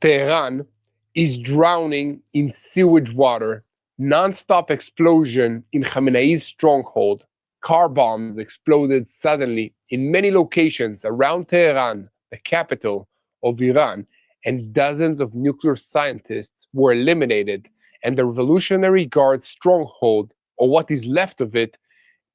Tehran is drowning in sewage water, non-stop explosion in Khamenei's stronghold, car bombs exploded suddenly in many locations around Tehran, the capital of Iran, and dozens of nuclear scientists were eliminated, and the Revolutionary Guard's stronghold, or what is left of it,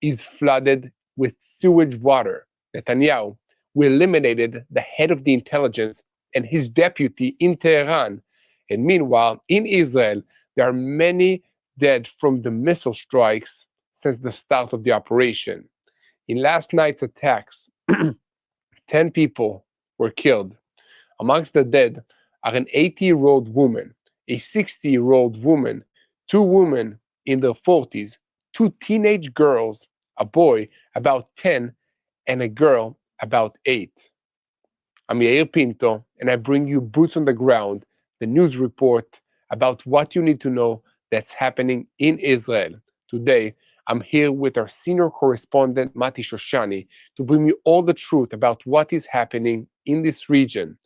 is flooded with sewage water. Netanyahu, we eliminated the head of the intelligence and his deputy in Tehran. And meanwhile, in Israel, there are many dead from the missile strikes since the start of the operation. In last night's attacks, 10 people were killed. Amongst the dead are an 80-year-old woman, a 60-year-old woman, two women in their 40s, two teenage girls, a boy about 10, and a girl about 8. I'm Yair Pinto, and I bring you Boots on the Ground, the news report about what you need to know that's happening in Israel. Today, I'm here with our senior correspondent, Mati Shoshani, to bring you all the truth about what is happening in this region.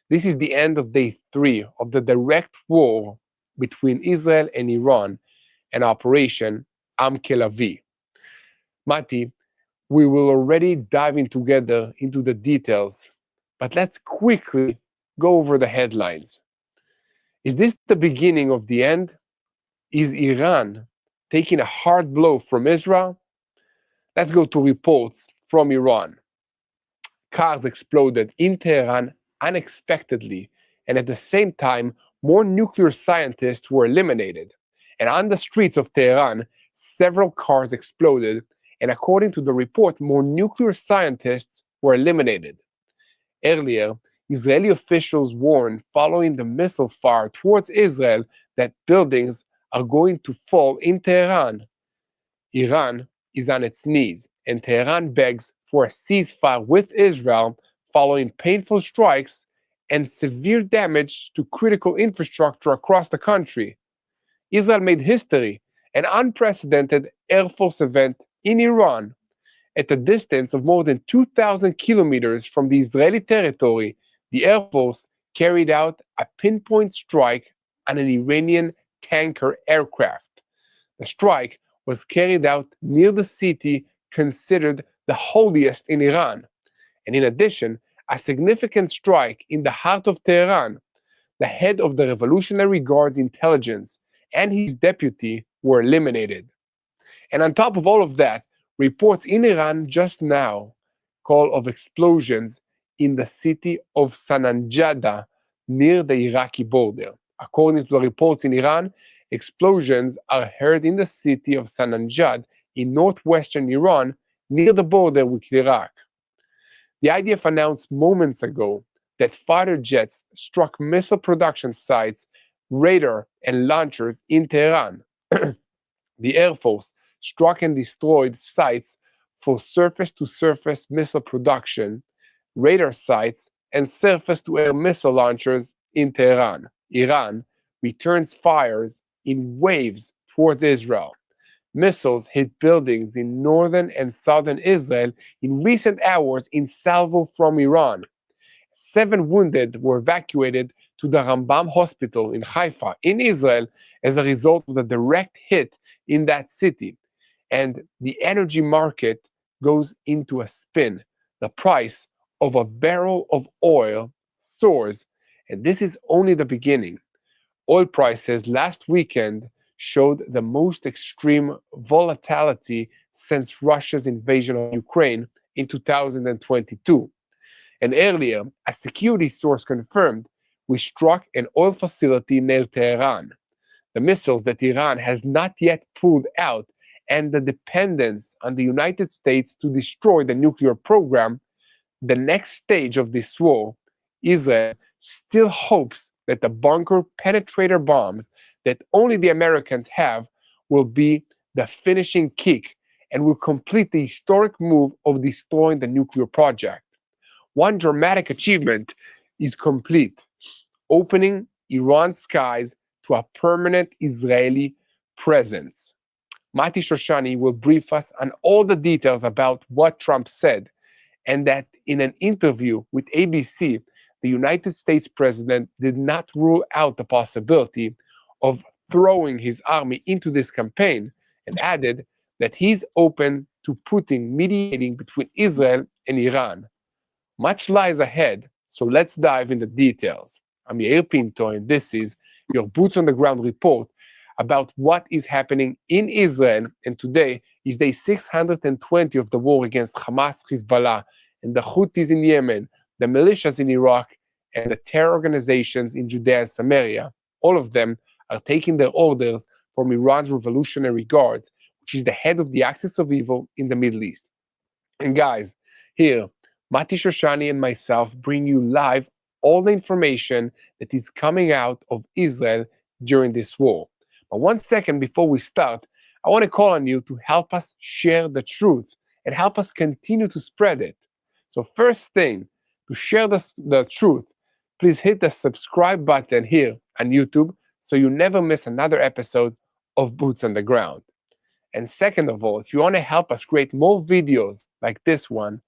This is the end of day 3 of the direct war between Israel and Iran, and Operation KeLavi. Mati, we will already dive in together into the details, but let's quickly go over the headlines. Is this the beginning of the end? Is Iran taking a hard blow from Israel? Let's go to reports from Iran. Cars exploded in Tehran unexpectedly, and at the same time, more nuclear scientists were eliminated. And on the streets of Tehran, several cars exploded, and according to the report, more nuclear scientists were eliminated. Earlier, Israeli officials warned following the missile fire towards Israel that buildings are going to fall in Tehran. Iran is on its knees, and Tehran begs for a ceasefire with Israel following painful strikes and severe damage to critical infrastructure across the country. Israel made history, an unprecedented Air Force event in Iran. At a distance of more than 2,000 kilometers from the Israeli territory, the Air Force carried out a pinpoint strike on an Iranian tanker aircraft. The strike was carried out near the city considered the holiest in Iran. And in addition, a significant strike in the heart of Tehran. The head of the Revolutionary Guard's intelligence and his deputy were eliminated. And on top of all of that, reports in Iran just now call of explosions in the city of Sananjada near the Iraqi border. According to the reports in Iran, explosions are heard in the city of Sananjad in northwestern Iran near the border with Iraq. The IDF announced moments ago that fighter jets struck missile production sites, radar, and launchers in Tehran. The Air Force struck and destroyed sites for surface-to-surface missile production, radar sites, and surface-to-air missile launchers in Tehran. Iran returns fires in waves towards Israel. Missiles hit buildings in northern and southern Israel in recent hours in Salvos from Iran. 7 wounded were evacuated to the Rambam hospital in Haifa in Israel as a result of the direct hit in that city. And the energy market goes into a spin. The price of a barrel of oil soars, and this is only the beginning. Oil prices last weekend showed the most extreme volatility since Russia's invasion of Ukraine in 2022. And earlier, a security source confirmed we struck an oil facility near Tehran. The missiles that Iran has not yet pulled out and the dependence on the United States to destroy the nuclear program, the next stage of this war, Israel still hopes that the bunker penetrator bombs that only the Americans have will be the finishing kick and will complete the historic move of destroying the nuclear project. One dramatic achievement is complete, opening Iran's skies to a permanent Israeli presence. Mati Shoshani will brief us on all the details about what Trump said, and that in an interview with ABC, the United States president did not rule out the possibility of throwing his army into this campaign and added that he's open to Putin mediating between Israel and Iran. Much lies ahead, so let's dive into details. I'm Yair Pinto, and this is your Boots on the Ground report about what is happening in Israel. And today is day 620 of the war against Hamas, Hezbollah, and the Houthis in Yemen, the militias in Iraq, and the terror organizations in Judea and Samaria. All of them are taking their orders from Iran's Revolutionary Guard, which is the head of the axis of evil in the Middle East. And guys, here, Mati Shoshani and myself bring you live all the information that is coming out of Israel during this war. But 1 second before we start, I want to call on you to help us share the truth and help us continue to spread it. So first thing, to share the truth, please hit the subscribe button here on YouTube so you never miss another episode of Boots on the Ground. And second of all, if you want to help us create more videos like this one,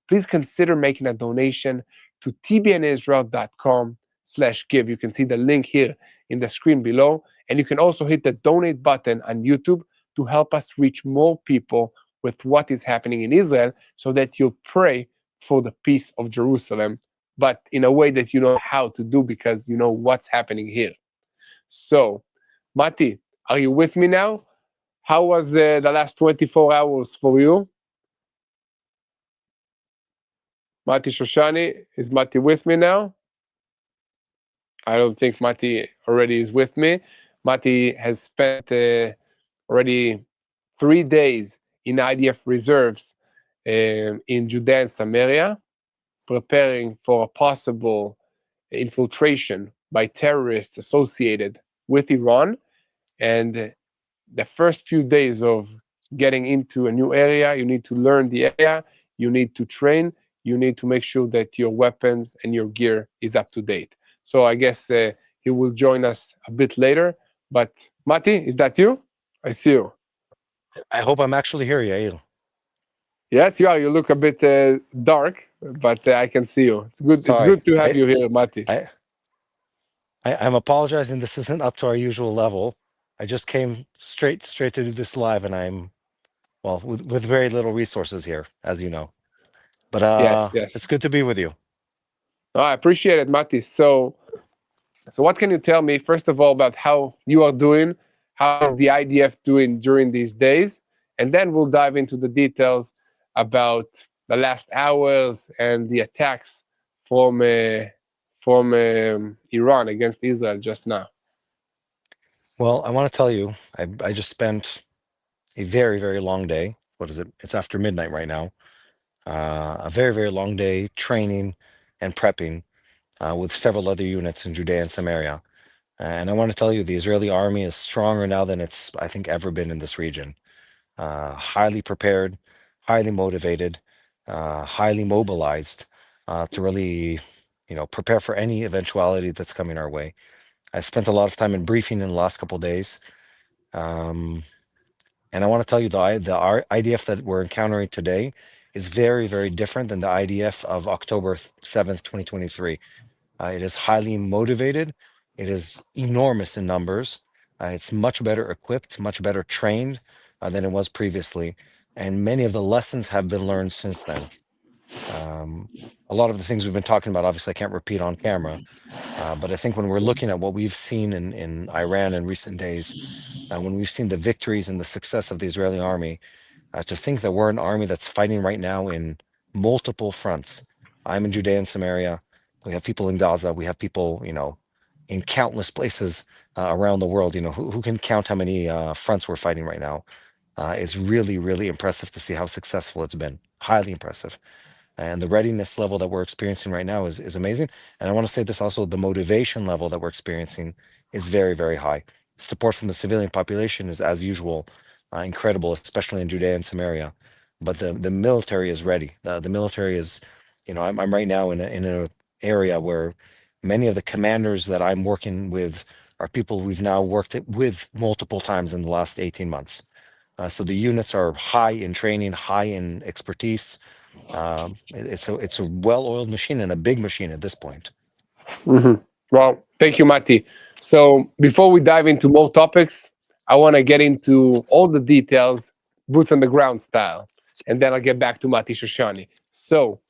please consider making a donation to tbnisrael.com/give. You can see the link here in the screen below. And you can also hit the donate button on YouTube to help us reach more people with what is happening in Israel so that you'll pray for the peace of Jerusalem, but in a way that you know how to do because you know what's happening here. So, Mati, are you with me now? How was the last 24 hours for you? Mati Shoshani, is Mati with me now? I don't think Mati already is with me. Mati has spent already 3 days in IDF reserves in Judea and Samaria, preparing for a possible infiltration by terrorists associated with Iran. And the first few days of getting into a new area, you need to learn the area, you need to train, you need to make sure that your weapons and your gear is up to date. So I guess he will join us a bit later. But Mati, is that you? I see you. I hope I'm actually here, Yair. Yes, you are. You look a bit dark, but I can see you. It's good. It's Sorry. good to have you here, Mati. I'm apologizing. This isn't up to our usual level. I just came straight to do this live, and I'm with very little resources here, as you know. But Yes. it's good to be with you. Oh, I appreciate it, Mati. So what can you tell me, first of all, about how you are doing? How is the IDF doing during these days? And then we'll dive into the details about the last hours and the attacks from Iran against Israel just now. Well, I want to tell you, I just spent a very, very long day. What is it? It's after midnight right now. A very, very long day training and prepping with several other units in Judea and Samaria. And I want to tell you, the Israeli army is stronger now than it's, I think, ever been in this region. Highly prepared, highly motivated, highly mobilized to really, prepare for any eventuality that's coming our way. I spent a lot of time in briefing in the last couple of days. And I want to tell you, the IDF that we're encountering today is very, very different than the IDF of October 7th, 2023. It is highly motivated. It is enormous in numbers. It's much better equipped, much better trained than it was previously. And many of the lessons have been learned since then. A lot of the things we've been talking about, obviously, I can't repeat on camera. But I think when we're looking at what we've seen in Iran in recent days, when we've seen the victories and the success of the Israeli army, to think that we're an army that's fighting right now in multiple fronts. I'm in Judea and Samaria. We have people in Gaza. We have people, in countless places around the world. Who can count how many fronts we're fighting right now? It's really, really impressive to see how successful it's been. Highly impressive. And the readiness level that we're experiencing right now is amazing. And I want to say this also, the motivation level that we're experiencing is very, very high. Support from the civilian population is, as usual, incredible, especially in Judea and Samaria. But the military is ready. The military is, I'm right now in an area where many of the commanders that I'm working with are people we've now worked with multiple times in the last 18 months. So the units are high in training, high in expertise. It's a well-oiled machine and a big machine at this point. Mhm. Well, thank you, Mati. So before we dive into more topics, I want to get into all the details, boots on the ground style, and then I'll get back to Mati Shoshani. So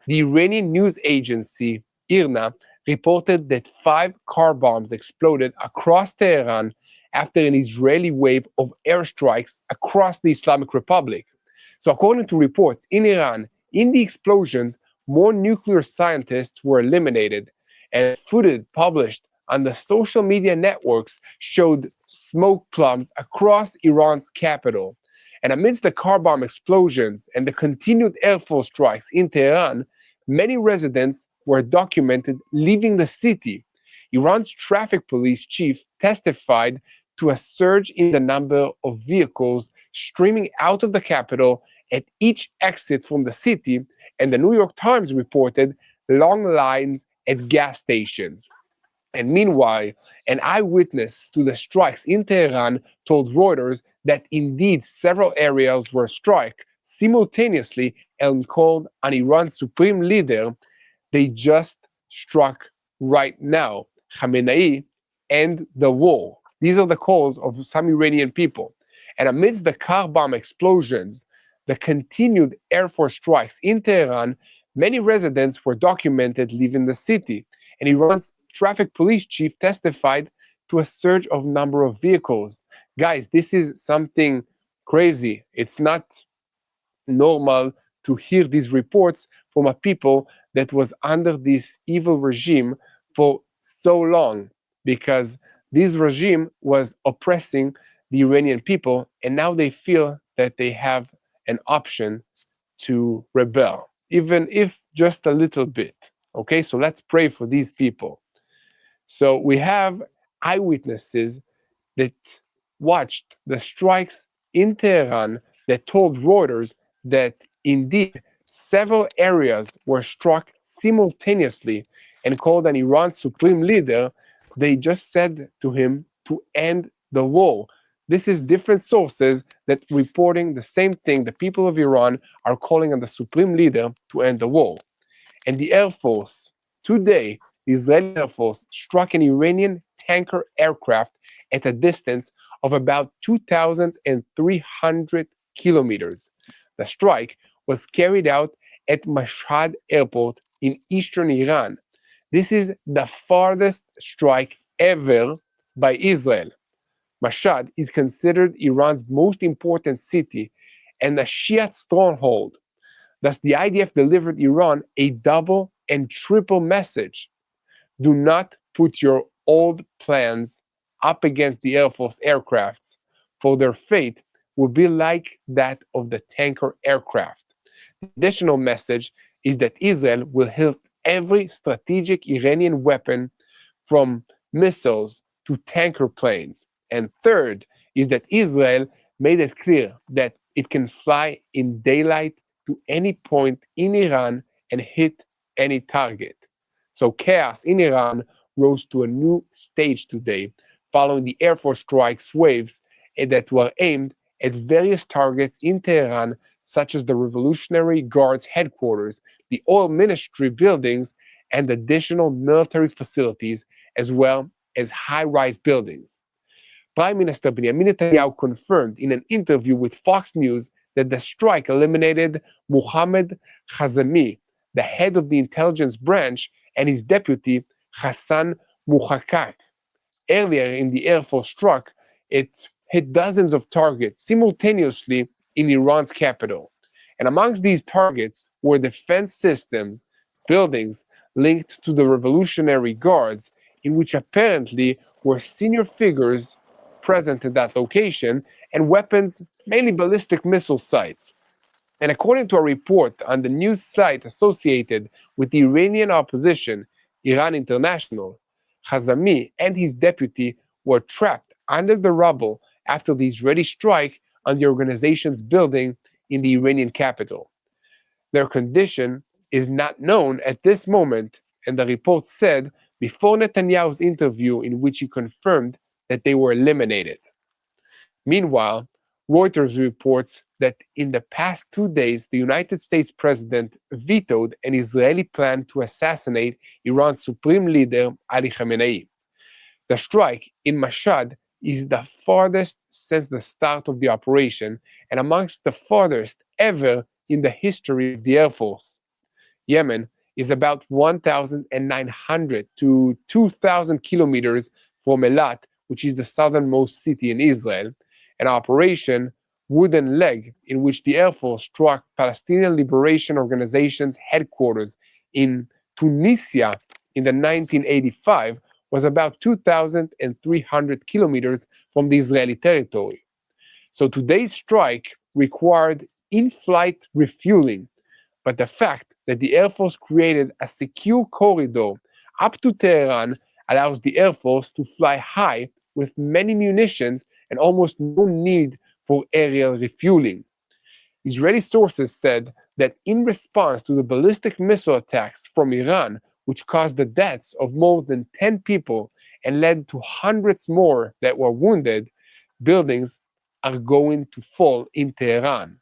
the Iranian news agency IRNA reported that 5 car bombs exploded across Tehran after an Israeli wave of airstrikes across the Islamic Republic. So according to reports in Iran, in the explosions, more nuclear scientists were eliminated, and footage published on the social media networks showed smoke plumes across Iran's capital. And amidst the car bomb explosions and the continued Air Force strikes in Tehran, many residents were documented leaving the city. Iran's traffic police chief testified to a surge in the number of vehicles streaming out of the capital at each exit from the city, and the New York Times reported long lines at gas stations. And meanwhile, an eyewitness to the strikes in Tehran told Reuters that indeed several areas were struck simultaneously and called on Iran's supreme leader. They just struck right now. Khamenei and the war. These are the calls of some Iranian people. And amidst the car bomb explosions, the continued Air Force strikes in Tehran, many residents were documented leaving the city. And Iran's traffic police chief testified to a surge of number of vehicles. Guys, this is something crazy. It's not normal to hear these reports from a people that was under this evil regime for so long, because this regime was oppressing the Iranian people, and now they feel that they have an option to rebel, even if just a little bit. Okay, so let's pray for these people. So we have eyewitnesses that watched the strikes in Tehran that told Reuters that indeed several areas were struck simultaneously, and called on Iran's supreme leader. They just said to him to end the war. This is different sources that reporting the same thing. The people of Iran are calling on the supreme leader to end the war. And the Air Force, today, the Israeli Air Force struck an Iranian tanker aircraft at a distance of about 2,300 kilometers. The strike was carried out at Mashhad Airport in eastern Iran. This is the farthest strike ever by Israel. Mashhad is considered Iran's most important city and a Shiite stronghold. Thus, the IDF delivered Iran a double and triple message. Do not put your old plans up against the Air Force aircrafts, for their fate will be like that of the tanker aircraft. The additional message is that Israel will hit every strategic Iranian weapon, from missiles to tanker planes. And third is that Israel made it clear that it can fly in daylight to any point in Iran and hit any target. So chaos in Iran rose to a new stage today, following the Air Force strikes waves that were aimed at various targets in Tehran, such as the Revolutionary Guards headquarters, the oil ministry buildings, and additional military facilities, as well as high-rise buildings. Prime Minister Benjamin Netanyahu confirmed in an interview with Fox News that the strike eliminated Mohammad Kazemi, the head of the intelligence branch, and his deputy, Hassan Muhakkak. Earlier in the Air Force struck, it hit dozens of targets simultaneously in Iran's capital. And amongst these targets were defense systems, buildings linked to the Revolutionary Guards, in which apparently were senior figures present at that location, and weapons, mainly ballistic missile sites. And according to a report on the news site associated with the Iranian opposition, Iran International, Khazami and his deputy were trapped under the rubble after the Israeli strike on the organization's building in the Iranian capital. Their condition is not known at this moment, and the report said before Netanyahu's interview, in which he confirmed that they were eliminated. Meanwhile, Reuters reports that in the past 2 days, the United States president vetoed an Israeli plan to assassinate Iran's supreme leader, Ali Khamenei. The strike in Mashhad is the farthest since the start of the operation and amongst the farthest ever in the history of the Air Force. Yemen is about 1,900 to 2,000 kilometers from Eilat, which is the southernmost city in Israel, an operation Wooden Leg, in which the Air Force struck Palestinian Liberation Organization's headquarters in Tunisia in the 1985, was about 2,300 kilometers from the Israeli territory. So today's strike required in-flight refueling, but the fact that the Air Force created a secure corridor up to Tehran allows the Air Force to fly high with many munitions and almost no need for aerial refueling. Israeli sources said that in response to the ballistic missile attacks from Iran, which caused the deaths of more than 10 people and led to hundreds more that were wounded, buildings are going to fall in Tehran.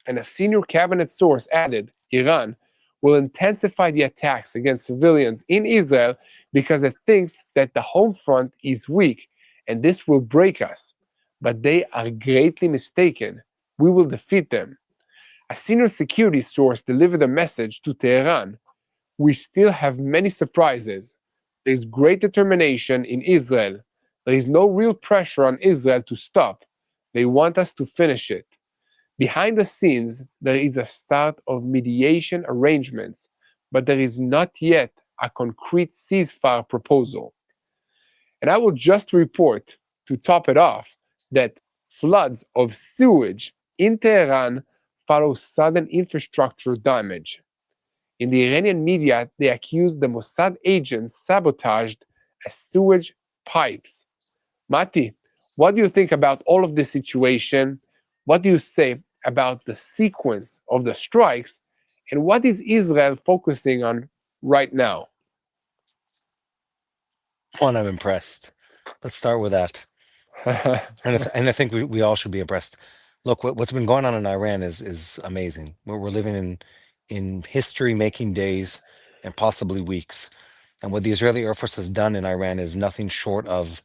And a senior cabinet source added Iran will intensify the attacks against civilians in Israel because it thinks that the home front is weak and this will break us. But they are greatly mistaken. We will defeat them. A senior security source delivered a message to Tehran. We still have many surprises. There is great determination in Israel. There is no real pressure on Israel to stop. They want us to finish it. Behind the scenes, there is a start of mediation arrangements, but there is not yet a concrete ceasefire proposal. And I will just report, to top it off, that floods of sewage in Tehran follow sudden infrastructure damage. In the Iranian media, they accused the Mossad agents sabotaged a sewage pipes. Mati, what do you think about all of this situation? What do you say about the sequence of the strikes? And what is Israel focusing on right now? One, I'm impressed. Let's start with that. And I think we all should be impressed. Look, what's been going on in Iran is amazing. We're living in history-making days and possibly weeks. And what the Israeli Air Force has done in Iran is nothing short of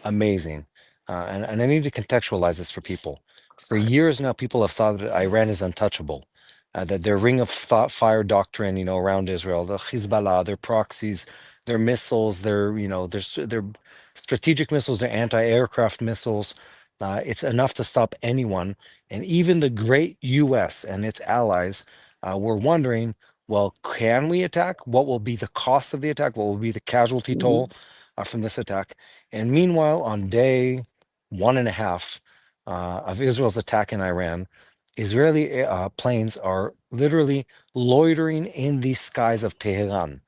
amazing. And I need to contextualize this for people. For years now, people have thought that Iran is untouchable, that their ring of fire doctrine, around Israel, the Hezbollah, their proxies, their missiles, their strategic missiles, their anti-aircraft missiles, it's enough to stop anyone. And even the great U.S. and its allies were wondering, well, can we attack? What will be the cost of the attack? What will be the casualty toll from this attack? And meanwhile, on day 1.5 of Israel's attack in Iran, Israeli planes are literally loitering in the skies of Tehran.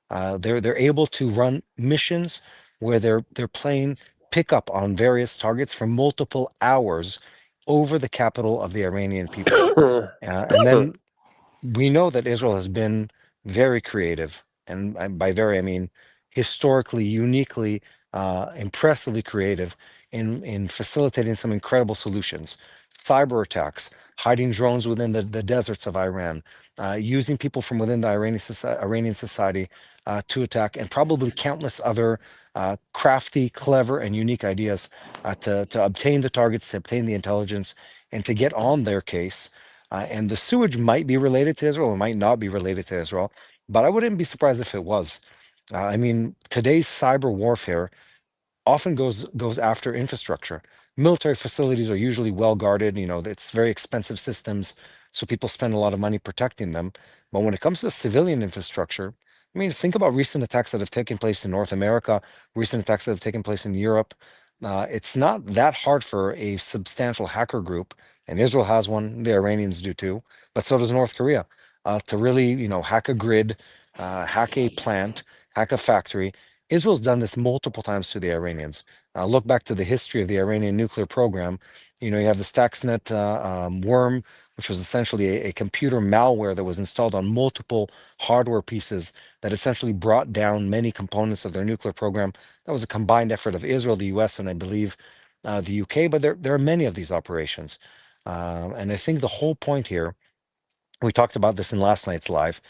They're able to run missions where they're playing pickup on various targets for multiple hours over the capital of the Iranian people. And then we know that Israel has been very creative, and by very I mean historically, uniquely, impressively creative in facilitating some incredible solutions. Cyber attacks, hiding drones within the deserts of Iran, using people from within the Iranian society to attack, and probably countless other crafty, clever, and unique ideas to obtain the targets, to obtain the intelligence, and to get on their case. And the sewage might be related to Israel, it might not be related to Israel, but I wouldn't be surprised if it was. I mean, today's cyber warfare often goes after infrastructure. Military facilities are usually well guarded. It's very expensive systems, so people spend a lot of money protecting them. But when it comes to civilian infrastructure, I mean, think about recent attacks that have taken place in North America, recent attacks that have taken place in Europe. It's not that hard for a substantial hacker group, and Israel has one, the Iranians do too, but so does North Korea, to really, hack a grid, hack a plant, hack a factory. Israel's done this multiple times to the Iranians. Look back to the history of the Iranian nuclear program. You have the Stuxnet worm, which was essentially a computer malware that was installed on multiple hardware pieces that essentially brought down many components of their nuclear program. That was a combined effort of Israel, the US, and I believe the UK, but there are many of these operations. And I think the whole point here, we talked about this in last night's live,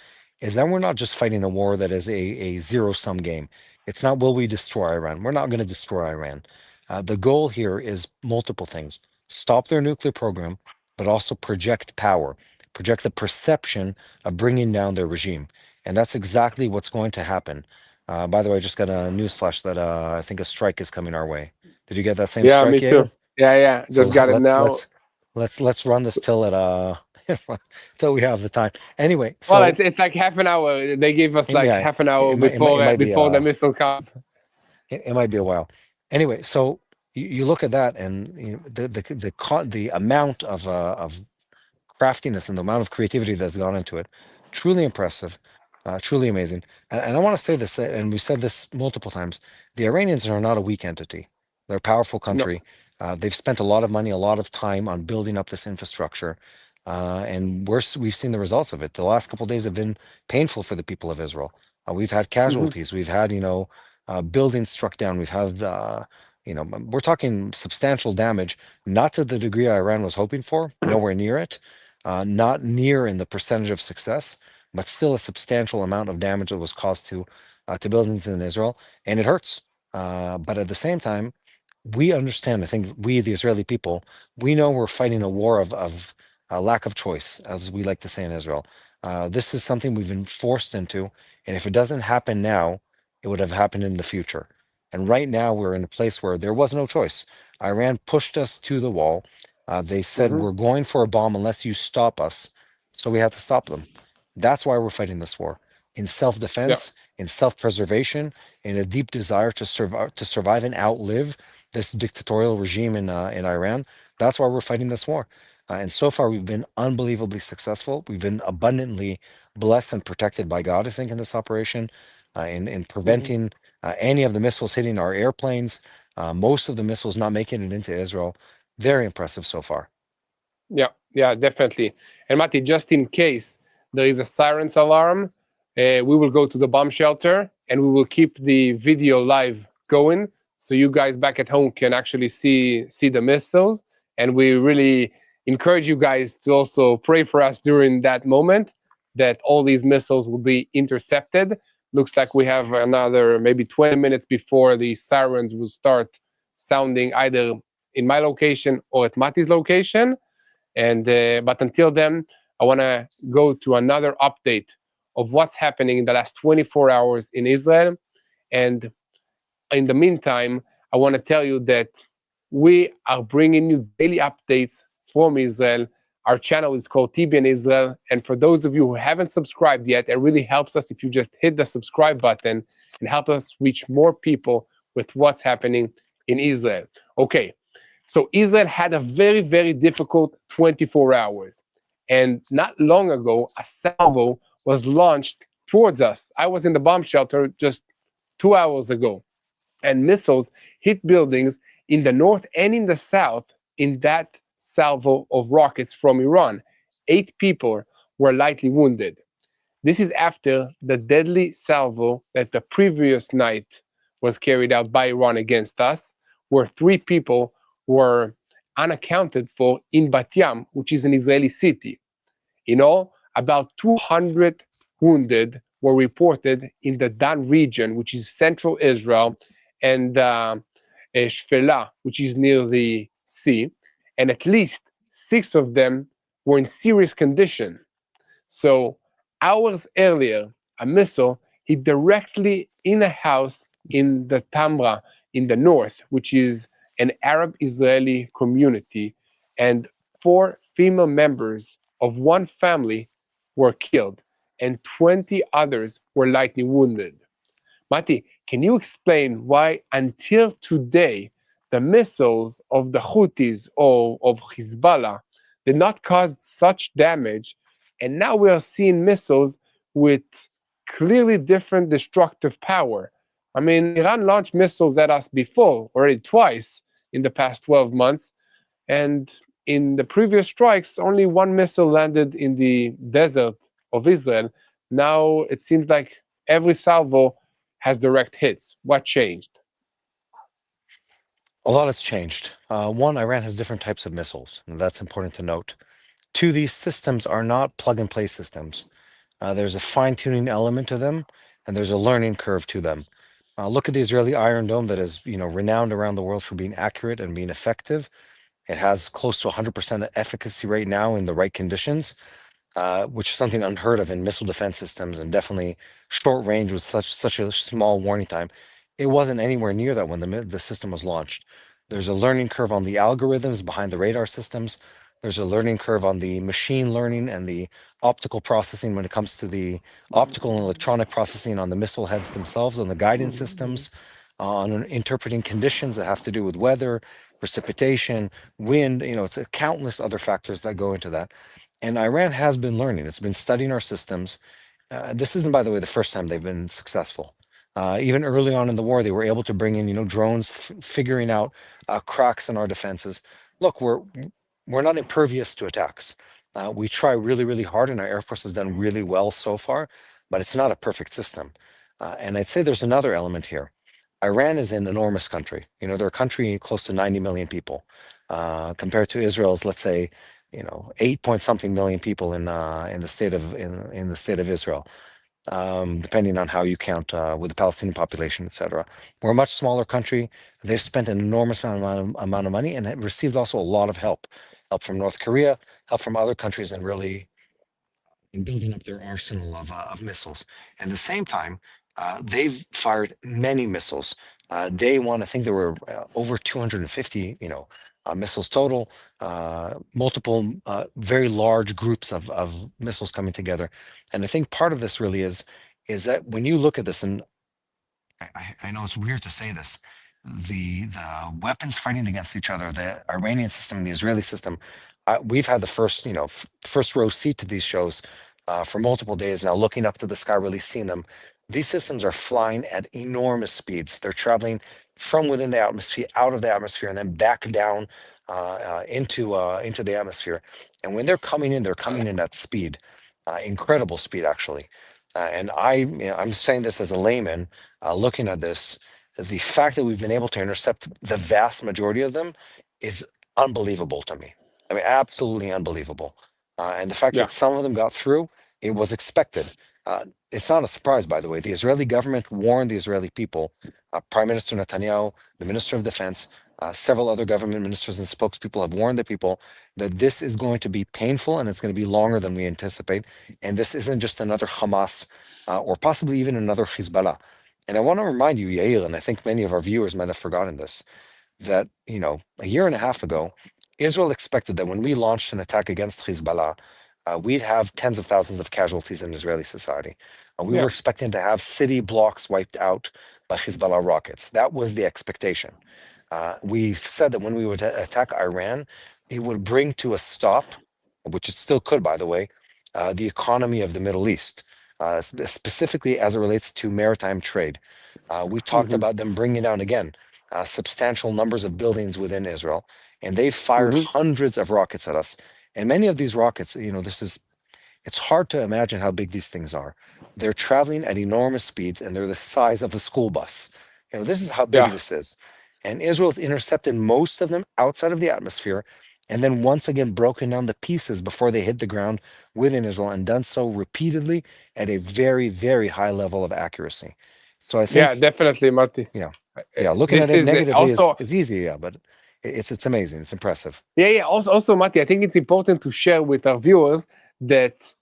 is that we're not just fighting a war that is a zero-sum game. It's not will we destroy Iran. We're not going to destroy Iran. The goal here is multiple things. Stop their nuclear program, but also project power, project the perception of bringing down their regime. And that's exactly what's going to happen. By the way, I just got a news flash that I think a strike is coming our way. Did you get that same Yeah, strike, me too. Yair? Yeah, So just got it now. let's run this So, till at till we have the time. Anyway, well, so it's like half an hour. They gave us like yeah, half an hour it might be before the missile comes. it might be a while. Anyway, so you look at that and the amount of craftiness and the amount of creativity that's gone into it, truly impressive, truly amazing. And I want to say this, and we've said this multiple times: the Iranians are not a weak entity. They're a powerful No. country. They've spent a lot of money, a lot of time on building up this infrastructure, and we've seen the results of it. The last couple of days have been painful for the people of Israel. We've had Hmm. casualties. We've had buildings struck down. We've had we're talking substantial damage, not to the degree Iran was hoping for, nowhere near it, not near in the percentage of success, but still a substantial amount of damage that was caused to buildings in Israel, and it hurts. But at the same time, we understand. I think we, the Israeli people, we know we're fighting a war of lack of choice, as we like to say in Israel. This is something we've been forced into, and if it doesn't happen now, it would have happened in the future. And right now, we're in a place where there was no choice. Iran pushed us to the wall. They said, Hmm. we're going for a bomb unless you stop us. So we had to stop them. That's why we're fighting this war in self Yeah. defense, in self preservation, in a deep desire to survive and outlive this dictatorial regime in Iran. That's why we're fighting this war. And so far, we've been unbelievably successful. We've been abundantly blessed and protected by God, I think, in this operation, in Hmm. preventing any of the missiles hitting our airplanes, most of the missiles not making it into Israel. Very impressive so far. Yeah, definitely. And Mati, just in case there is a sirens alarm, we will go to the bomb shelter and we will keep the video live going, so you guys back at home can actually see the missiles. And we really encourage you guys to also pray for us during that moment that all these missiles will be intercepted. Looks like we have another maybe 20 minutes before the sirens will start sounding, either in my location or at Mati's location. And but until then, I want to go to another update of what's happening in the last 24 hours in Israel. And in the meantime, I want to tell you that we are bringing you daily updates from Israel. Our channel is called TBN Israel. And for those of you who haven't subscribed yet, it really helps us if you just hit the subscribe button and help us reach more people with what's happening in Israel. Okay, so Israel had a very, very difficult 24 hours. And not long ago, a salvo was launched towards us. I was in the bomb shelter just 2 hours ago, and missiles hit buildings in the north and in the south in that salvo of rockets from Iran. 8 people were lightly wounded. This is after the deadly salvo that the previous night was carried out by Iran against us, where 3 people were unaccounted for in Bat Yam, which is an Israeli city. In all, about 200 wounded were reported in the Dan region, which is central Israel, and Shfela, which is near the sea, and at least 6 of them were in serious condition. So hours earlier, a missile hit directly in a house in the Tamra in the north, which is an Arab Israeli community, and 4 female members of one family were killed, and 20 others were lightly wounded. Mati, can you explain why until today the missiles of the Houthis or of Hezbollah did not cause such damage, and now we are seeing missiles with clearly different destructive power? I mean, Iran launched missiles at us before, already twice in the past 12 months, and in the previous strikes, only one missile landed in the desert of Israel. Now it seems like every salvo has direct hits. What changed? A lot has changed. One, Iran has different types of missiles, and that's important to note. Two, these systems are not plug-and-play systems. There's a fine-tuning element to them, and there's a learning curve to them. Look at the Israeli Iron Dome that is, renowned around the world for being accurate and being effective. It has close to 100% efficacy rate now in the right conditions, which is something unheard of in missile defense systems, and definitely short range with such a small warning time. It wasn't anywhere near that when the system was launched. There's a learning curve on the algorithms behind the radar systems. There's a learning curve on the machine learning and the optical processing when it comes to the optical and electronic processing on the missile heads themselves, on the guidance systems, on interpreting conditions that have to do with weather, precipitation, wind. It's countless other factors that go into that. And Iran has been learning. It's been studying our systems. This isn't, by the way, the first time they've been successful. Even early on in the war, they were able to bring in, drones, figuring out cracks in our defenses. Look, we're not impervious to attacks. We try really, really hard, and our Air Force has done really well so far, but it's not a perfect system. And I'd say there's another element here. Iran is an enormous country. They're a country close to 90 million people, compared to Israel's, let's say, 8 point something million people in the state of Israel, depending on how you count with the Palestinian population, etc. We're a much smaller country. They've spent an enormous amount of money and have received also a lot of help from North Korea, help from other countries, and really in building up their arsenal of missiles. At the same time, they've fired many missiles. Day one, I think there were over 250, missiles total, multiple very large groups of missiles coming together. And I think part of this really is that when you look at this, and I know it's weird to say this, the weapons fighting against each other, the Iranian system and the Israeli system, we've had the first row seat to these shows for multiple days now, looking up to the sky, really seeing them. These systems are flying at enormous speeds. They're traveling from within the atmosphere, out of the atmosphere, and then back down into the atmosphere. And when they're coming in at speed, incredible speed, actually. And I'm saying this as a layman, looking at this. The fact that we've been able to intercept the vast majority of them is unbelievable to me. I mean, absolutely unbelievable. And the fact Yeah. that some of them got through, it was expected. It's not a surprise, by the way. The Israeli government warned the Israeli people, Prime Minister Netanyahu, the Minister of Defense, several other government ministers and spokespeople have warned the people that this is going to be painful and it's going to be longer than we anticipate. And this isn't just another Hamas or possibly even another Hezbollah. And I want to remind you, Yair, and I think many of our viewers might have forgotten this, that, a year and a half ago, Israel expected that when we launched an attack against Hezbollah, we'd have tens of thousands of casualties in Israeli society. We were expecting to have city blocks wiped out by Hezbollah rockets. That was the expectation. We said that when we would attack Iran, it would bring to a stop, which it still could, by the way, the economy of the Middle East, specifically as it relates to maritime trade. We talked about them bringing down, again, substantial numbers of buildings within Israel, and they've fired hundreds of rockets at us. And many of these rockets, it's hard to imagine how big these things are. They're traveling at enormous speeds, and they're the size of a school bus. This is how big this is. And Israel's intercepted most of them outside of the atmosphere, and then once again broken down the pieces before they hit the ground within Israel, and done so repeatedly at a very, very high level of accuracy. So I think, definitely, Mati. Looking This at it is negatively also is easy, but it's amazing. It's impressive. Also, Mati, I think it's important to share with our viewers that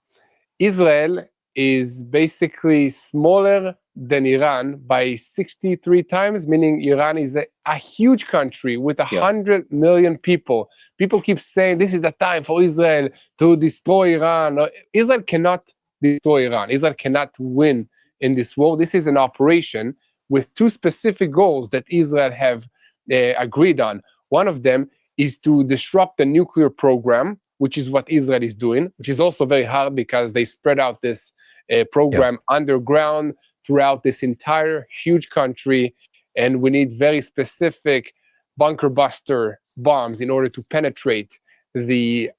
Israel is basically smaller than Iran by 63 times, meaning Iran is a huge country with 100 million people. People keep saying this is the time for Israel to destroy Iran. Israel cannot destroy Iran. Israel cannot win in this war. This is an operation with two specific goals that Israel have agreed on. One of them is to disrupt the nuclear program, which is what Israel is doing, which is also very hard because they spread out this program underground throughout this entire huge country, and we need very specific bunker buster bombs in order to penetrate the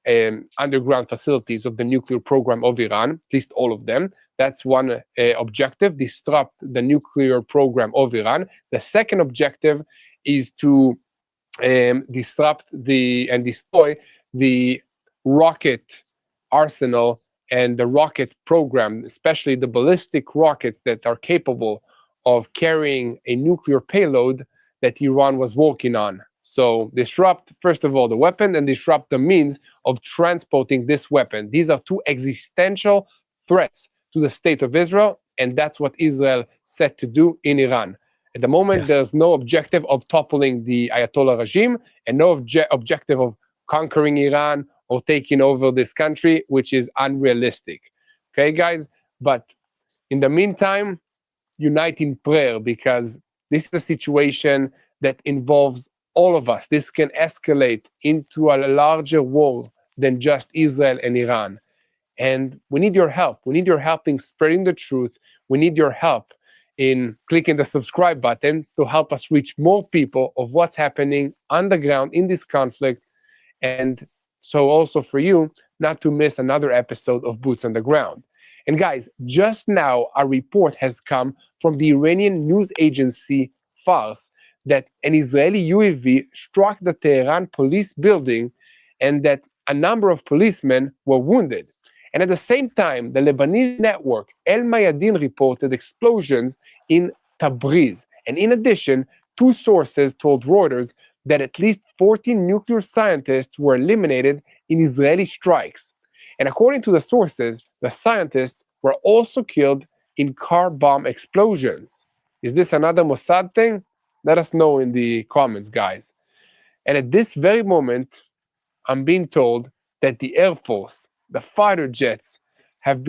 underground facilities of the nuclear program of Iran, at least all of them. That's one objective, disrupt the nuclear program of Iran. The second objective is to disrupt and destroy the rocket arsenal and the rocket program, especially the ballistic rockets that are capable of carrying a nuclear payload that Iran was working on. So disrupt, first of all, the weapon and disrupt the means of transporting this weapon. These are two existential threats to the state of Israel, and that's what Israel set to do in Iran. At the moment, Yes. there's no objective of toppling the Ayatollah regime and no objective of conquering Iran or taking over this country, which is unrealistic. Okay, guys? But in the meantime, unite in prayer, because this is a situation that involves all of us. This can escalate into a larger war than just Israel and Iran. And we need your help. We need your help in spreading the truth. We need your help in clicking the subscribe buttons to help us reach more people of what's happening on the ground in this conflict. And so also for you not to miss another episode of Boots on the Ground. And guys, just now a report has come from the Iranian news agency Fars that an Israeli UAV struck the Tehran police building and that a number of policemen were wounded. And at the same time, the Lebanese network El Mayadin reported explosions in Tabriz. And in addition, two sources told Reuters that at least 14 nuclear scientists were eliminated in Israeli strikes. And according to the sources, the scientists were also killed in car bomb explosions. Is this another Mossad thing? Let us know in the comments, guys. And at this very moment, I'm being told that the Air Force, the fighter jets, have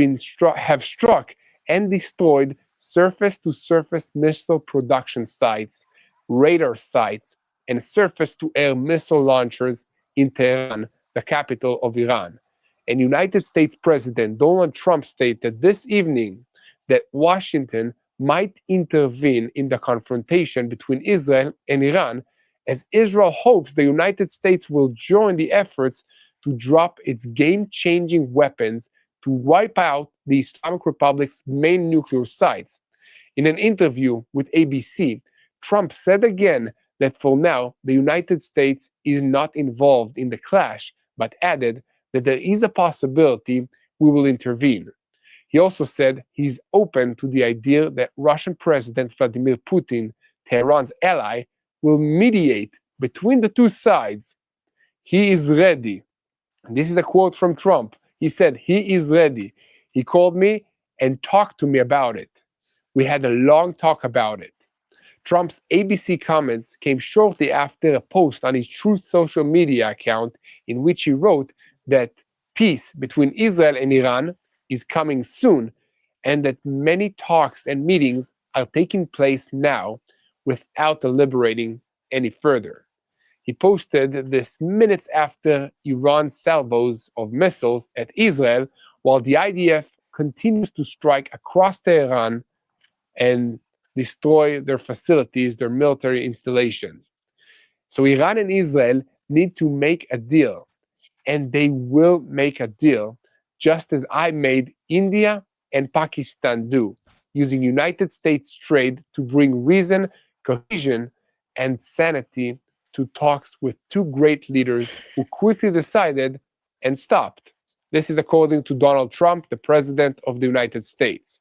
struck and destroyed surface-to-surface missile production sites, radar sites, and surface-to-air missile launchers in Tehran, the capital of Iran. And United States President Donald Trump stated this evening that Washington might intervene in the confrontation between Israel and Iran, as Israel hopes the United States will join the efforts to drop its game-changing weapons to wipe out the Islamic Republic's main nuclear sites. In an interview with ABC, Trump said again that for now, the United States is not involved in the clash, but added that there is a possibility we will intervene. He also said he's open to the idea that Russian President Vladimir Putin, Tehran's ally, will mediate between the two sides. He is ready. And this is a quote from Trump. He said, he is ready. He called me and talked to me about it. We had a long talk about it. Trump's ABC comments came shortly after a post on his Truth social media account in which he wrote that peace between Israel and Iran is coming soon and that many talks and meetings are taking place now without deliberating any further. He posted this minutes after Iran's salvos of missiles at Israel, while the IDF continues to strike across Tehran and destroy their facilities, their military installations. So Iran and Israel need to make a deal, and they will make a deal, just as I made India and Pakistan do, using United States trade to bring reason, cohesion, and sanity to talks with two great leaders who quickly decided and stopped. This is according to Donald Trump, the President of the United States.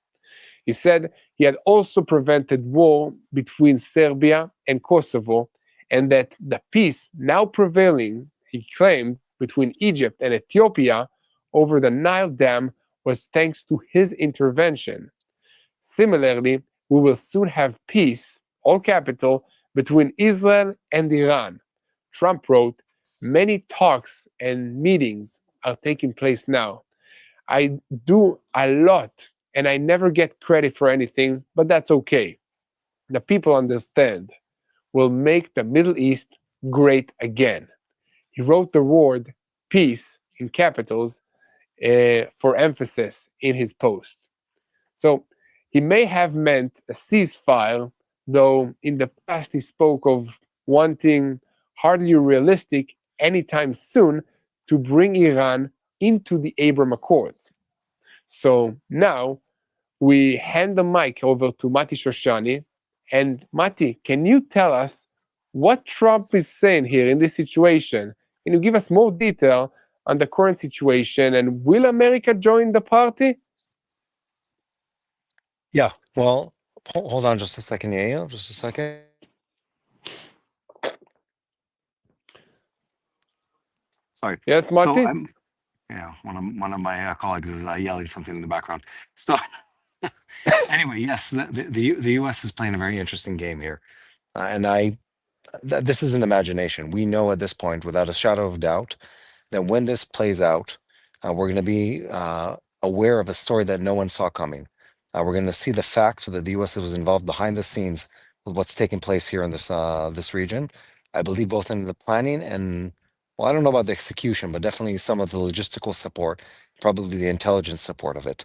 He said he had also prevented war between Serbia and Kosovo, and that the peace now prevailing, he claimed, between Egypt and Ethiopia over the Nile Dam was thanks to his intervention. Similarly, we will soon have peace, all capital, between Israel and Iran. Trump wrote, many talks and meetings are taking place now. I do a lot and I never get credit for anything, but that's okay. The people understand. Will make the Middle East great again. He wrote the word peace in capitals for emphasis in his post. So he may have meant a ceasefire, though in the past he spoke of wanting hardly realistic anytime soon to bring Iran into the Abraham Accords. So now we hand the mic over to Mati Shoshani. And Mati, can you tell us what Trump is saying here in this situation. Can you give us more detail on the current situation, and will America join the party? Yeah, well, hold on just a second, Yael, just a second. Sorry. Yes, So Mati? I'm, yeah, one of my colleagues is yelling something in the background. So anyway, yes, the U.S. is playing a very interesting game here, and this is an imagination. We know at this point, without a shadow of doubt, that when this plays out, we're going to be aware of a story that no one saw coming. We're going to see the fact that the U.S. was involved behind the scenes with what's taking place here in this region. I believe both in the planning and, well, I don't know about the execution, but definitely some of the logistical support, probably the intelligence support of it.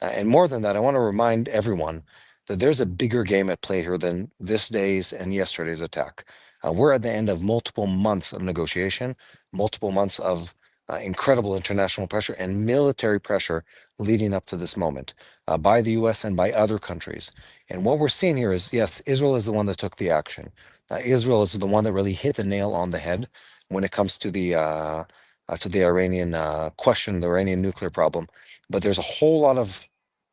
And more than that, I want to remind everyone that there's a bigger game at play here than this day's and yesterday's attack. We're at the end of multiple months of negotiation, multiple months of incredible international pressure and military pressure leading up to this moment by the US and by other countries. And what we're seeing here is, yes, Israel is the one that took the action. Israel is the one that really hit the nail on the head when it comes to the Iranian question, the Iranian nuclear problem. But there's a whole lot of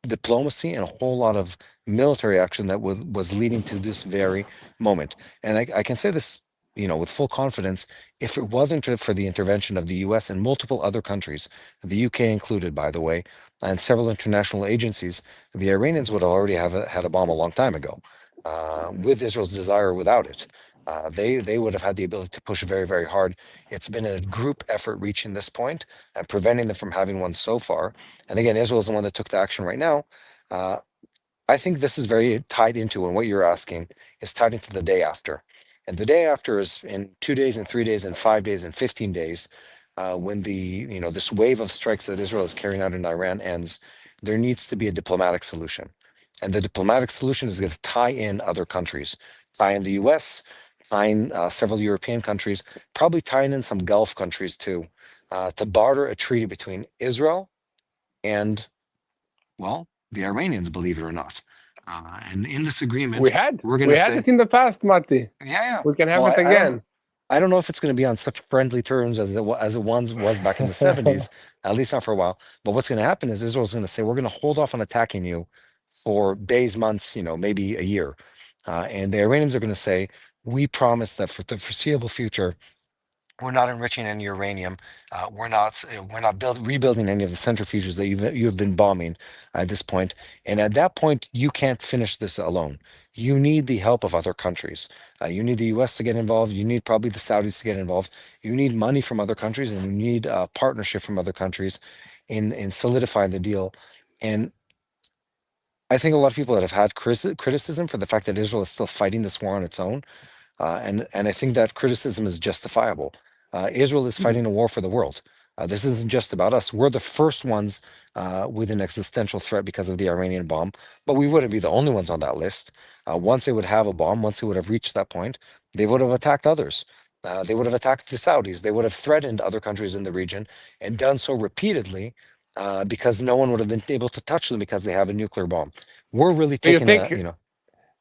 diplomacy and a whole lot of military action that was leading to this very moment. And I can say this, with full confidence, if it wasn't for the intervention of the US and multiple other countries, the UK included, by the way, and several international agencies, the Iranians would have already had a bomb a long time ago. With Israel's desire, without it, they would have had the ability to push very, very hard. It's been a group effort reaching this point and preventing them from having one so far. And again, Israel is the one that took the action right now. Uh, I think this is very tied into, and what you're asking is tied into the day after. And the day after is in 2 days and 3 days and 5 days and 15 days, when this wave of strikes that Israel is carrying out in Iran ends, there needs to be a diplomatic solution. And the diplomatic solution is going to tie in other countries, tie in the US, tie in several European countries, probably tying in some Gulf countries too, to barter a treaty between Israel and, well, the Iranians, believe it or not. And in this agreement, we're going We to had say, it in the past, Mati. yeah. We can have Well, it again. I don't know if it's going to be on such friendly terms as it once was back in the 70s, at least not for a while. But what's going to happen is Israel's going to say, we're going to hold off on attacking you for days, months, maybe a year. And the Iranians are going to say, we promise that for the foreseeable future, we're not enriching any uranium. We're not rebuilding any of the centrifuges that you've been bombing at this point. And at that point, you can't finish this alone. You need the help of other countries. You need the U.S. to get involved. You need probably the Saudis to get involved. You need money from other countries, and you need partnership from other countries in solidifying the deal. And I think a lot of people that have had criticism for the fact that Israel is still fighting this war on its own, and I think that criticism is justifiable. Israel is fighting a war for the world. This isn't just about us. We're the first ones with an existential threat because of the Iranian bomb, but we wouldn't be the only ones on that list. Once they would have a bomb, once they would have reached that point, they would have attacked others. They would have attacked the Saudis. They would have threatened other countries in the region and done so repeatedly because no one would have been able to touch them because they have a nuclear bomb. We're really Do you taking think,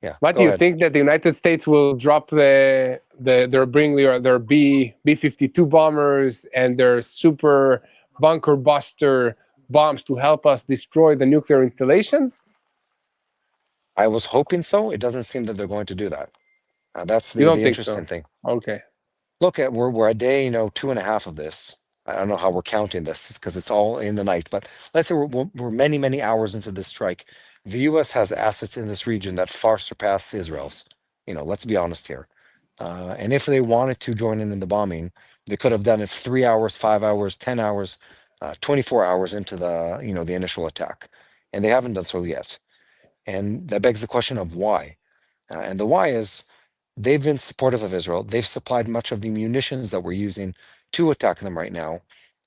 yeah, What do go you ahead. think that the United States will drop their B-52 bombers and their super bunker buster bombs to help us destroy the nuclear installations? I was hoping so. It doesn't seem that they're going to do that. That's You the don't think interesting so? thing. Okay. Look at we're a day, 2.5 of this. I don't know how we're counting this because it's all in the night. But let's say we're many many hours into this strike. The U.S. has assets in this region that far surpass Israel's. Let's be honest here. And if they wanted to join in the bombing, they could have done it 3 hours, 5 hours, 10 hours, 24 hours into the initial attack, and they haven't done so yet. And that begs the question of why. And the why is they've been supportive of Israel. They've supplied much of the munitions that we're using to attack them right now,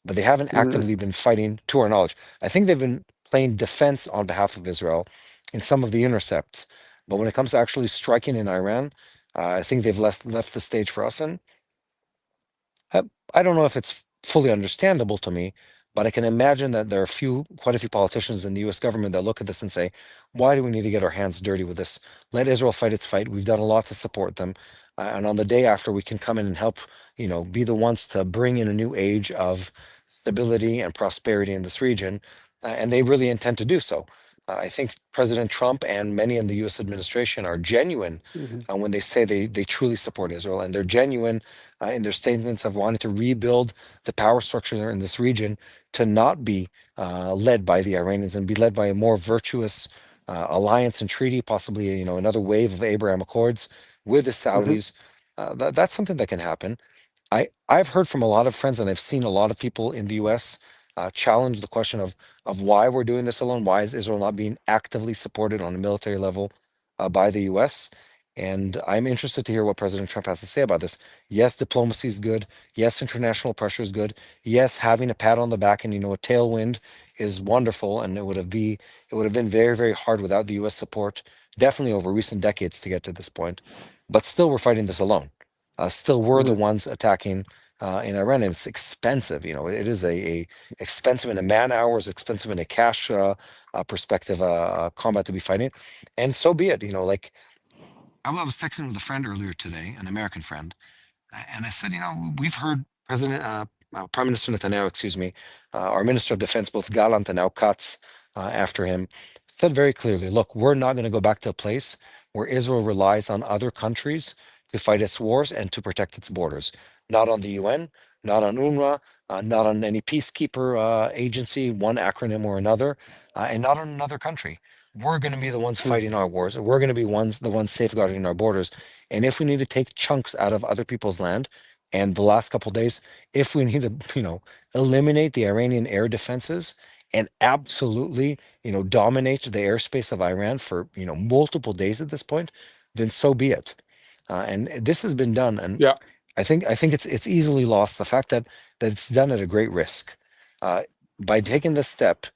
but they haven't Mhm. actively been fighting to our knowledge. I think they've been playing defense on behalf of Israel in some of the intercepts. But when it comes to actually striking in Iran, I think they've left the stage for us. And I, I don't know if it's fully understandable to me, but I can imagine that there are quite a few politicians in the US government that look at this and say, why do we need to get our hands dirty with this? Let Israel fight its fight. We've done a lot to support them. and on the day after, we can come in and help, be the ones to bring in a new age of stability and prosperity in this region, and they really intend to do so. I think President Trump and many in the U.S. administration are genuine Mhm. when they say they truly support Israel, and they're genuine in their statements of wanting to rebuild the power structure in this region to not be led by the Iranians and be led by a more virtuous alliance and treaty, possibly another wave of Abraham Accords with the Mhm. Saudis. That's something that can happen. I've heard from a lot of friends, and I've seen a lot of people in the U.S. Challenge the question of why we're doing this alone. Why is Israel not being actively supported on a military level by the U.S.? And I'm interested to hear what President Trump has to say about this. Yes, diplomacy is good. Yes, international pressure is good. Yes, having a pat on the back and a tailwind is wonderful, and it would have been very, very hard without the U.S. support, definitely over recent decades to get to this point. But still, we're fighting this alone. Still, we're the Mhm. ones attacking in Iran, and it's expensive. It is a expensive in a man hours, expensive in a cash perspective, combat to be fighting, and so be it. Like I was texting with a friend earlier today, an American friend, and I said, we've heard Prime Minister Netanyahu, excuse me, our Minister of Defense, both Gallant and now Katz, after him, said very clearly, look, we're not going to go back to a place where Israel relies on other countries to fight its wars and to protect its borders. Not on the UN, not on UNRWA, not on any peacekeeper agency, one acronym or another, and not on another country. We're going to be the ones Mhm. fighting our wars. We're going to be the ones safeguarding our borders. And if we need to take chunks out of other people's land, and the last couple of days, if we need to, eliminate the Iranian air defenses and absolutely, dominate the airspace of Iran for, multiple days at this point, then so be it. And this has been done, and Yeah. I think it's easily lost the fact that it's done at a great risk. Uh, by taking this step,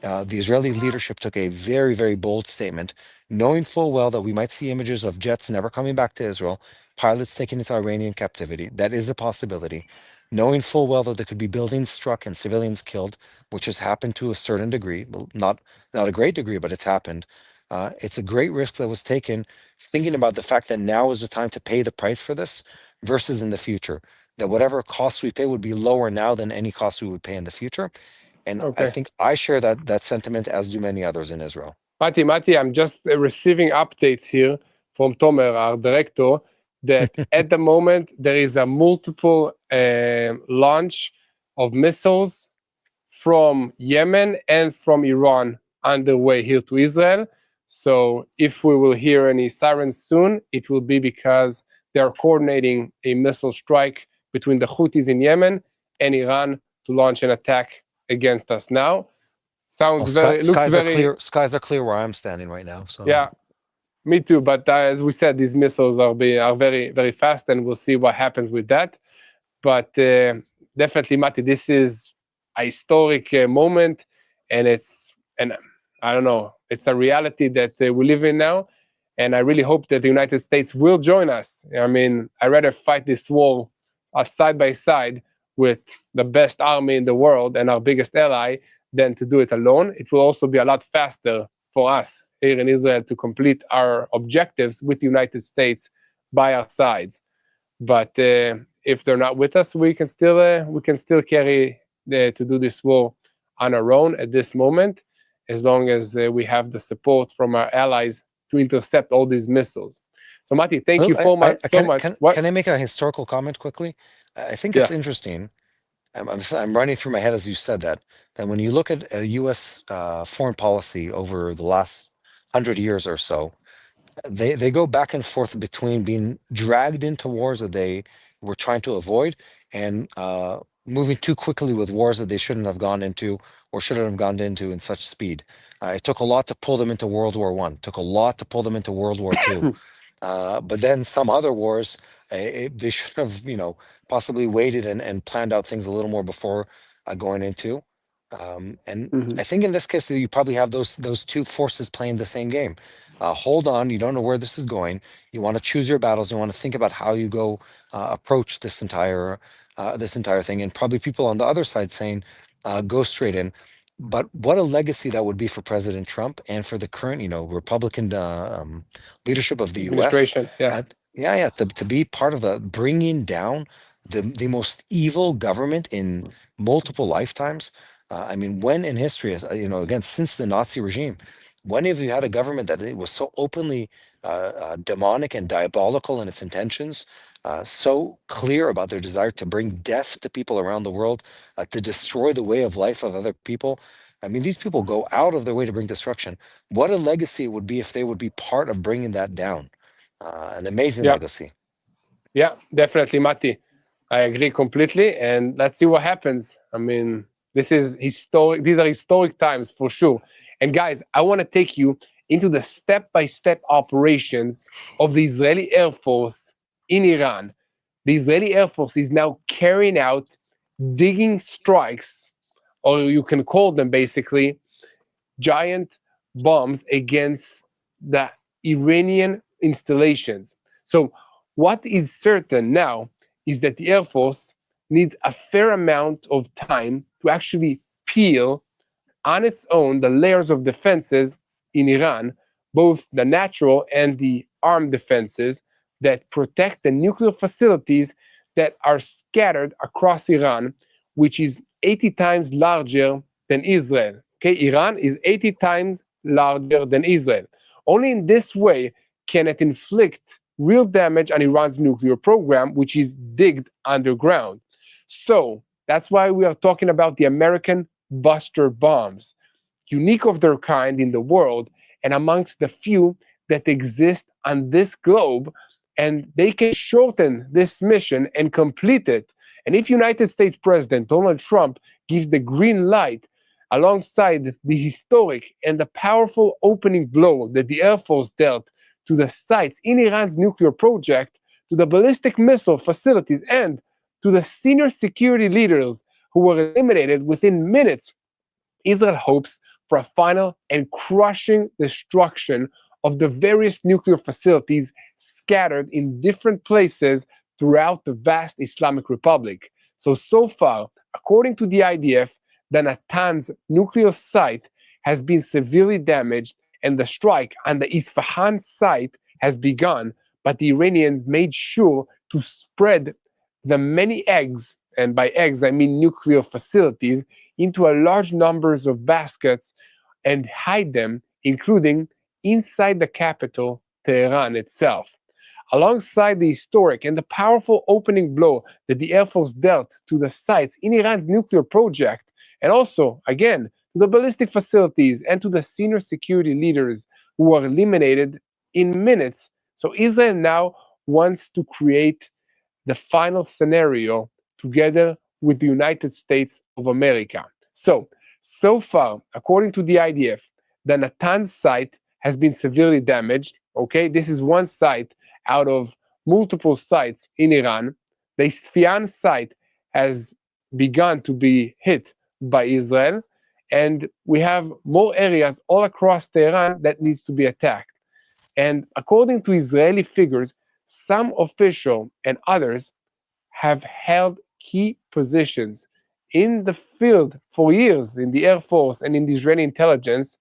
the Israeli leadership took a very, very bold statement, knowing full well that we might see images of jets never coming back to Israel, pilots taken into Iranian captivity. That is a possibility. Knowing full well that there could be buildings struck and civilians killed, which has happened to a certain degree, well, not a great degree, but it's happened. It's a great risk that was taken, thinking about the fact that now is the time to pay the price for this versus in the future. That whatever costs we pay would be lower now than any costs we would pay in the future. And I Okay. think I share that sentiment, as do many others in Israel. Mati, I'm just receiving updates here from Tomer, our director, that at the moment there is a multiple launch of missiles from Yemen and from Iran underway here to Israel. So if we will hear any sirens soon, it will be because they are coordinating a missile strike between the Houthis in Yemen and Iran to launch an attack against us now. Well, Sounds very, looks skies are very, clear. Skies are clear where I'm standing right now. So yeah, me too. But as we said, these missiles are very, very fast, and we'll see what happens with that. But definitely, Mati, this is a historic moment, and I don't know, it's a reality that we live in now, and I really hope that the United States will join us. I mean, I rather fight this war side by side with the best army in the world and our biggest ally than to do it alone. It will also be a lot faster for us here in Israel to complete our objectives with the United States by our sides. But if they're not with us, we can still carry to do this war on our own at this moment, as long as we have the support from our allies to intercept all these missiles. So, Mati, thank you look, I so can much. What? can I make a historical comment quickly? I think it's Yeah. interesting. I'm running through my head as you said that when you look at U.S. Foreign policy over the last 100 years or so, they go back and forth between being dragged into wars that they were trying to avoid and moving too quickly with wars that they shouldn't have gone into or shouldn't have gone into in such speed. It took a lot to pull them into World War One. Took a lot to pull them into World War Two. But then some other wars, they should have, possibly waited and planned out things a little more before going into. And Mhm. I think in this case, you probably have those two forces playing the same game. Hold on, you don't know where this is going. You want to choose your battles. You want to think about how you go approach this entire thing. And probably people on the other side saying, go straight in. But what a legacy that would be for President Trump and for the current, Republican leadership of the U.S. Administration. Yeah. Yeah, to be part of the bringing down the most evil government in multiple lifetimes. I mean, when in history, again, since the Nazi regime, when have you had a government that it was so openly demonic and diabolical in its intentions, so clear about their desire to bring death to people around the world, to destroy the way of life of other people? I mean, these people go out of their way to bring destruction. What a legacy it would be if they would be part of bringing that down. An amazing Yeah, legacy. yeah, definitely, Mati. I agree completely, and let's see what happens. I mean, this is historic. These are historic times for sure. And guys, I want to take you into the step-by-step operations of the Israeli Air Force in Iran. The Israeli Air Force is now carrying out digging strikes, or you can call them basically giant bombs against the Iranian installations. So, what is certain now is that the Air Force needs a fair amount of time to actually peel on its own the layers of defenses in Iran, both the natural and the armed defenses that protect the nuclear facilities that are scattered across Iran, which is 80 times larger than Israel. Okay, Iran is 80 times larger than Israel. Only in this way can it inflict real damage on Iran's nuclear program, which is digged underground. So that's why we are talking about the American Buster bombs, unique of their kind in the world and amongst the few that exist on this globe, and they can shorten this mission and complete it. And if United States President Donald Trump gives the green light alongside the historic and the powerful opening blow that the Air Force dealt to the sites in Iran's nuclear project, to the ballistic missile facilities, and to the senior security leaders who were eliminated within minutes, Israel hopes for a final and crushing destruction of the various nuclear facilities scattered in different places throughout the vast Islamic Republic. So far, according to the IDF, the Natanz nuclear site has been severely damaged, and the strike on the Isfahan site has begun, but the Iranians made sure to spread the many eggs, and by eggs I mean nuclear facilities, into a large numbers of baskets and hide them, including inside the capital, Tehran itself. Alongside the historic and the powerful opening blow that the Air Force dealt to the sites in Iran's nuclear project, and also, again, to the ballistic facilities and to the senior security leaders who were eliminated in minutes. So Israel now wants to create the final scenario together with the United States of America. So far, according to the IDF, the Natanz site has been severely damaged. Okay, this is one site out of multiple sites in Iran. The Isfahan site has begun to be hit by Israel, and we have more areas all across Tehran that needs to be attacked. And according to Israeli figures, some official and others have held key positions in the field for years in the Air Force and in the Israeli intelligence.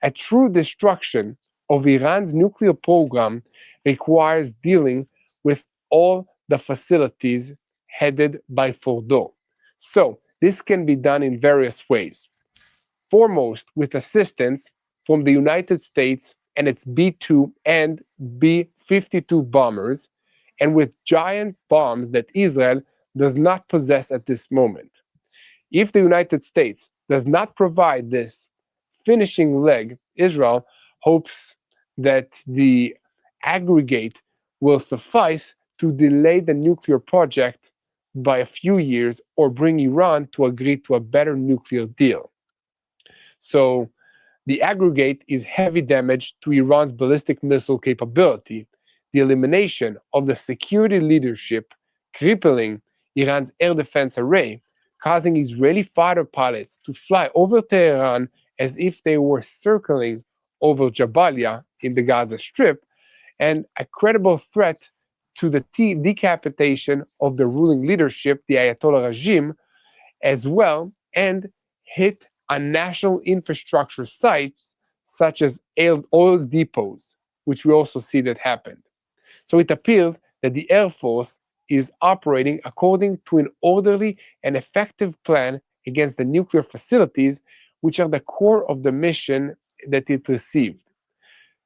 A true destruction of Iran's nuclear program requires dealing with all the facilities headed by Fordo. So, this can be done in various ways. Foremost, with assistance from the United States and its B 2 and B 52 bombers, and with giant bombs that Israel does not possess at this moment. If the United States does not provide this finishing leg, Israel hopes that the aggregate will suffice to delay the nuclear project by a few years or bring Iran to agree to a better nuclear deal. So the aggregate is heavy damage to Iran's ballistic missile capability, the elimination of the security leadership, crippling Iran's air defense array, causing Israeli fighter pilots to fly over Tehran as if they were circling over Jabalia in the Gaza Strip, and a credible threat to the decapitation of the ruling leadership, the Ayatollah regime, as well, and hit on national infrastructure sites such as oil depots, which we also see that happened. So it appears that the Air Force is operating according to an orderly and effective plan against the nuclear facilities, which are the core of the mission that it received.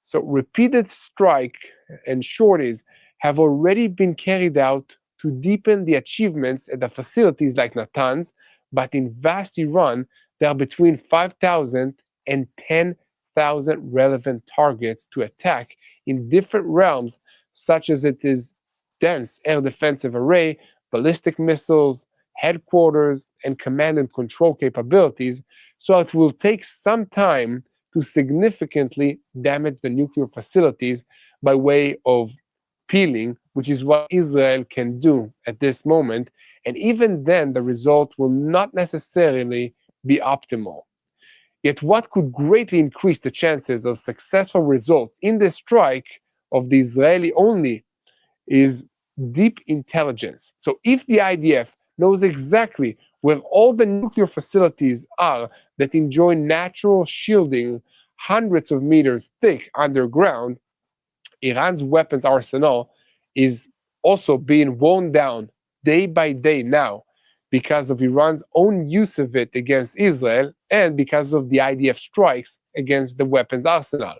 So repeated strike and sorties have already been carried out to deepen the achievements at the facilities like Natanz, but in vast Iran, there are between 5,000 and 10,000 relevant targets to attack in different realms, such as it is dense air defensive array, ballistic missiles, headquarters, and command and control capabilities. So it will take some time to significantly damage the nuclear facilities by way of peeling, which is what Israel can do at this moment. And even then, the result will not necessarily be optimal. Yet, what could greatly increase the chances of successful results in the strike of the Israeli only is deep intelligence. So, if the IDF knows exactly where all the nuclear facilities are that enjoy natural shielding hundreds of meters thick underground, Iran's weapons arsenal is also being worn down day by day now because of Iran's own use of it against Israel and because of the IDF strikes against the weapons arsenal.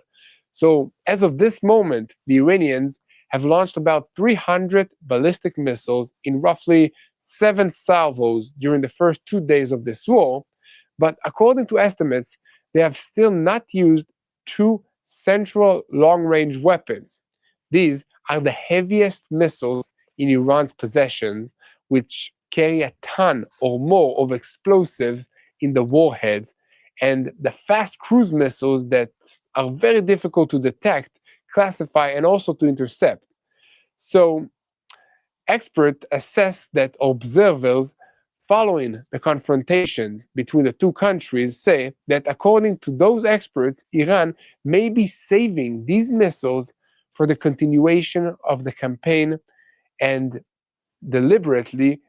So, as of this moment, the Iranians have launched about 300 ballistic missiles in roughly 7 salvos during the first 2 days of this war. But according to estimates, they have still not used 2 central long-range weapons. These are the heaviest missiles in Iran's possessions, which carry a ton or more of explosives in the warheads, and the fast cruise missiles that are very difficult to detect, classify, and also to intercept. So, experts assess that observers following the confrontations between the two countries say that according to those experts, Iran may be saving these missiles for the continuation of the campaign and deliberately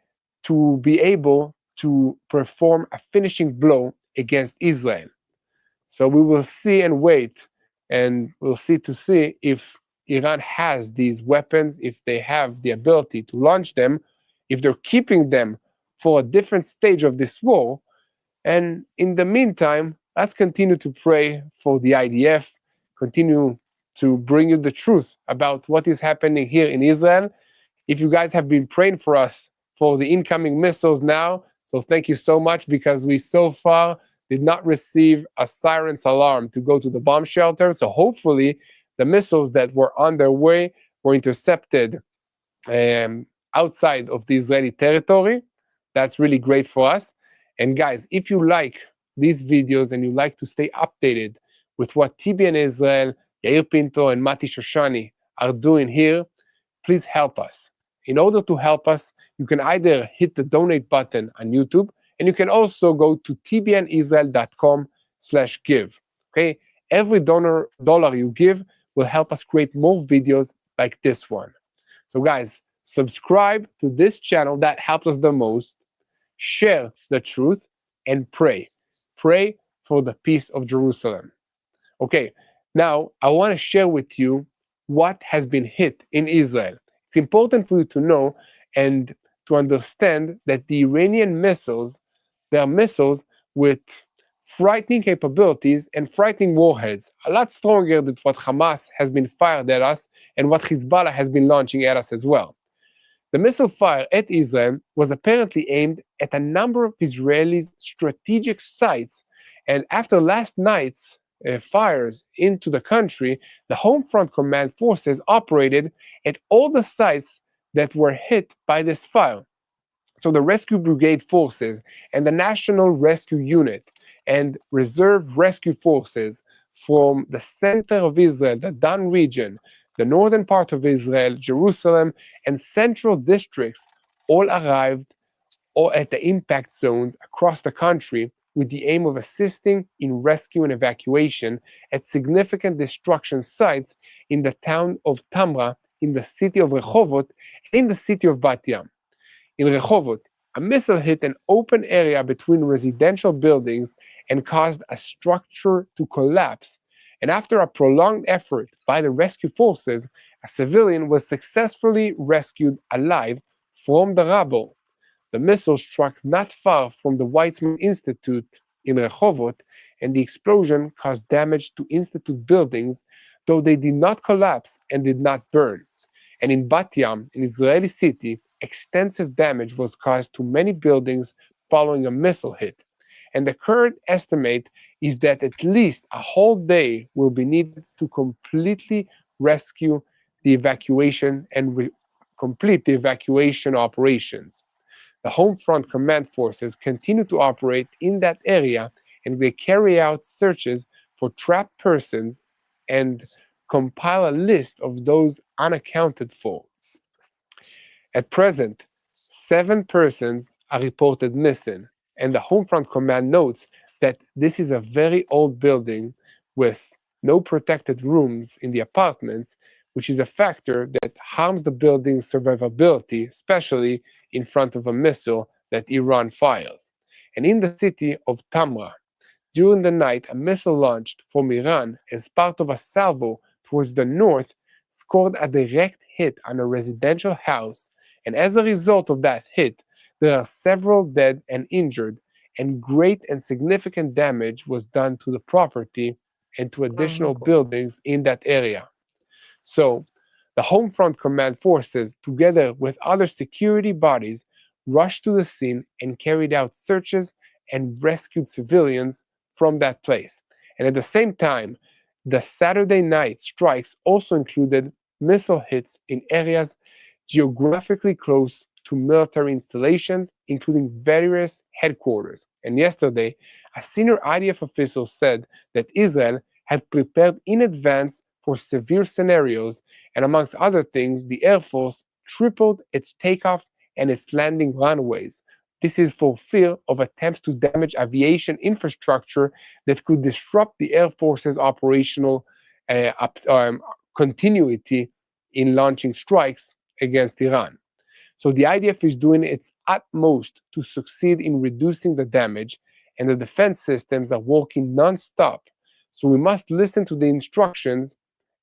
to be able to perform a finishing blow against Israel. So we will see and wait, and we'll see if Iran has these weapons, if they have the ability to launch them, if they're keeping them for a different stage of this war. And in the meantime, let's continue to pray for the IDF, continue to bring you the truth about what is happening here in Israel. If you guys have been praying for us for the incoming missiles now, so thank you so much, because we so far did not receive a siren's alarm to go to the bomb shelter. So hopefully the missiles that were on their way were intercepted outside of the Israeli territory. That's really great for us. And guys, if you like these videos and you like to stay updated with what TBN Israel, Yair Pinto, and Mati Shoshani are doing here, please help us. In order to help us, you can either hit the donate button on YouTube, and you can also go to tbnisrael.com/give. Okay, every dollar you give will help us create more videos like this one. So guys, subscribe to this channel, that helps us the most. Share the truth and pray. Pray for the peace of Jerusalem. Okay, now I want to share with you what has been hit in Israel. It's important for you to know and to understand that the Iranian missiles, they are missiles with frightening capabilities and frightening warheads, a lot stronger than what Hamas has been fired at us and what Hezbollah has been launching at us as well. The missile fire at Israel was apparently aimed at a number of Israelis' strategic sites, and after last night's fires into the country, the Home Front Command forces operated at all the sites that were hit by this fire. So the Rescue Brigade forces and the National Rescue Unit and Reserve Rescue Forces from the center of Israel, the Dan region, the northern part of Israel, Jerusalem, and central districts all arrived or at the impact zones across the country with the aim of assisting in rescue and evacuation at significant destruction sites in the town of Tamra, in the city of Rehovot, and in the city of Bat Yam. In Rehovot, a missile hit an open area between residential buildings and caused a structure to collapse. And after a prolonged effort by the rescue forces, a civilian was successfully rescued alive from the rubble. The missile struck not far from the Weizmann Institute in Rehovot, and the explosion caused damage to institute buildings, though they did not collapse and did not burn. And in Bat Yam, an Israeli city, extensive damage was caused to many buildings following a missile hit. And the current estimate is that at least a whole day will be needed to completely rescue the evacuation and complete the evacuation operations. The Home Front Command Forces continue to operate in that area, and they carry out searches for trapped persons and compile a list of those unaccounted for. At present, 7 persons are reported missing, and the Homefront Command notes that this is a very old building with no protected rooms in the apartments, which is a factor that harms the building's survivability, especially in front of a missile that Iran fires. And in the city of Tamra, during the night, a missile launched from Iran as part of a salvo towards the north scored a direct hit on a residential house, and as a result of that hit, there are several dead and injured, and great and significant damage was done to the property and to additional buildings in that area. So, the Home Front Command forces, together with other security bodies, rushed to the scene and carried out searches and rescued civilians from that place. And at the same time, the Saturday night strikes also included missile hits in areas geographically close to military installations, including various headquarters. And yesterday, a senior IDF official said that Israel had prepared in advance for severe scenarios, and amongst other things, the Air Force tripled its takeoff and its landing runways. This is for fear of attempts to damage aviation infrastructure that could disrupt the Air Force's operational continuity in launching strikes against Iran. So the IDF is doing its utmost to succeed in reducing the damage, and the defense systems are working non-stop. So we must listen to the instructions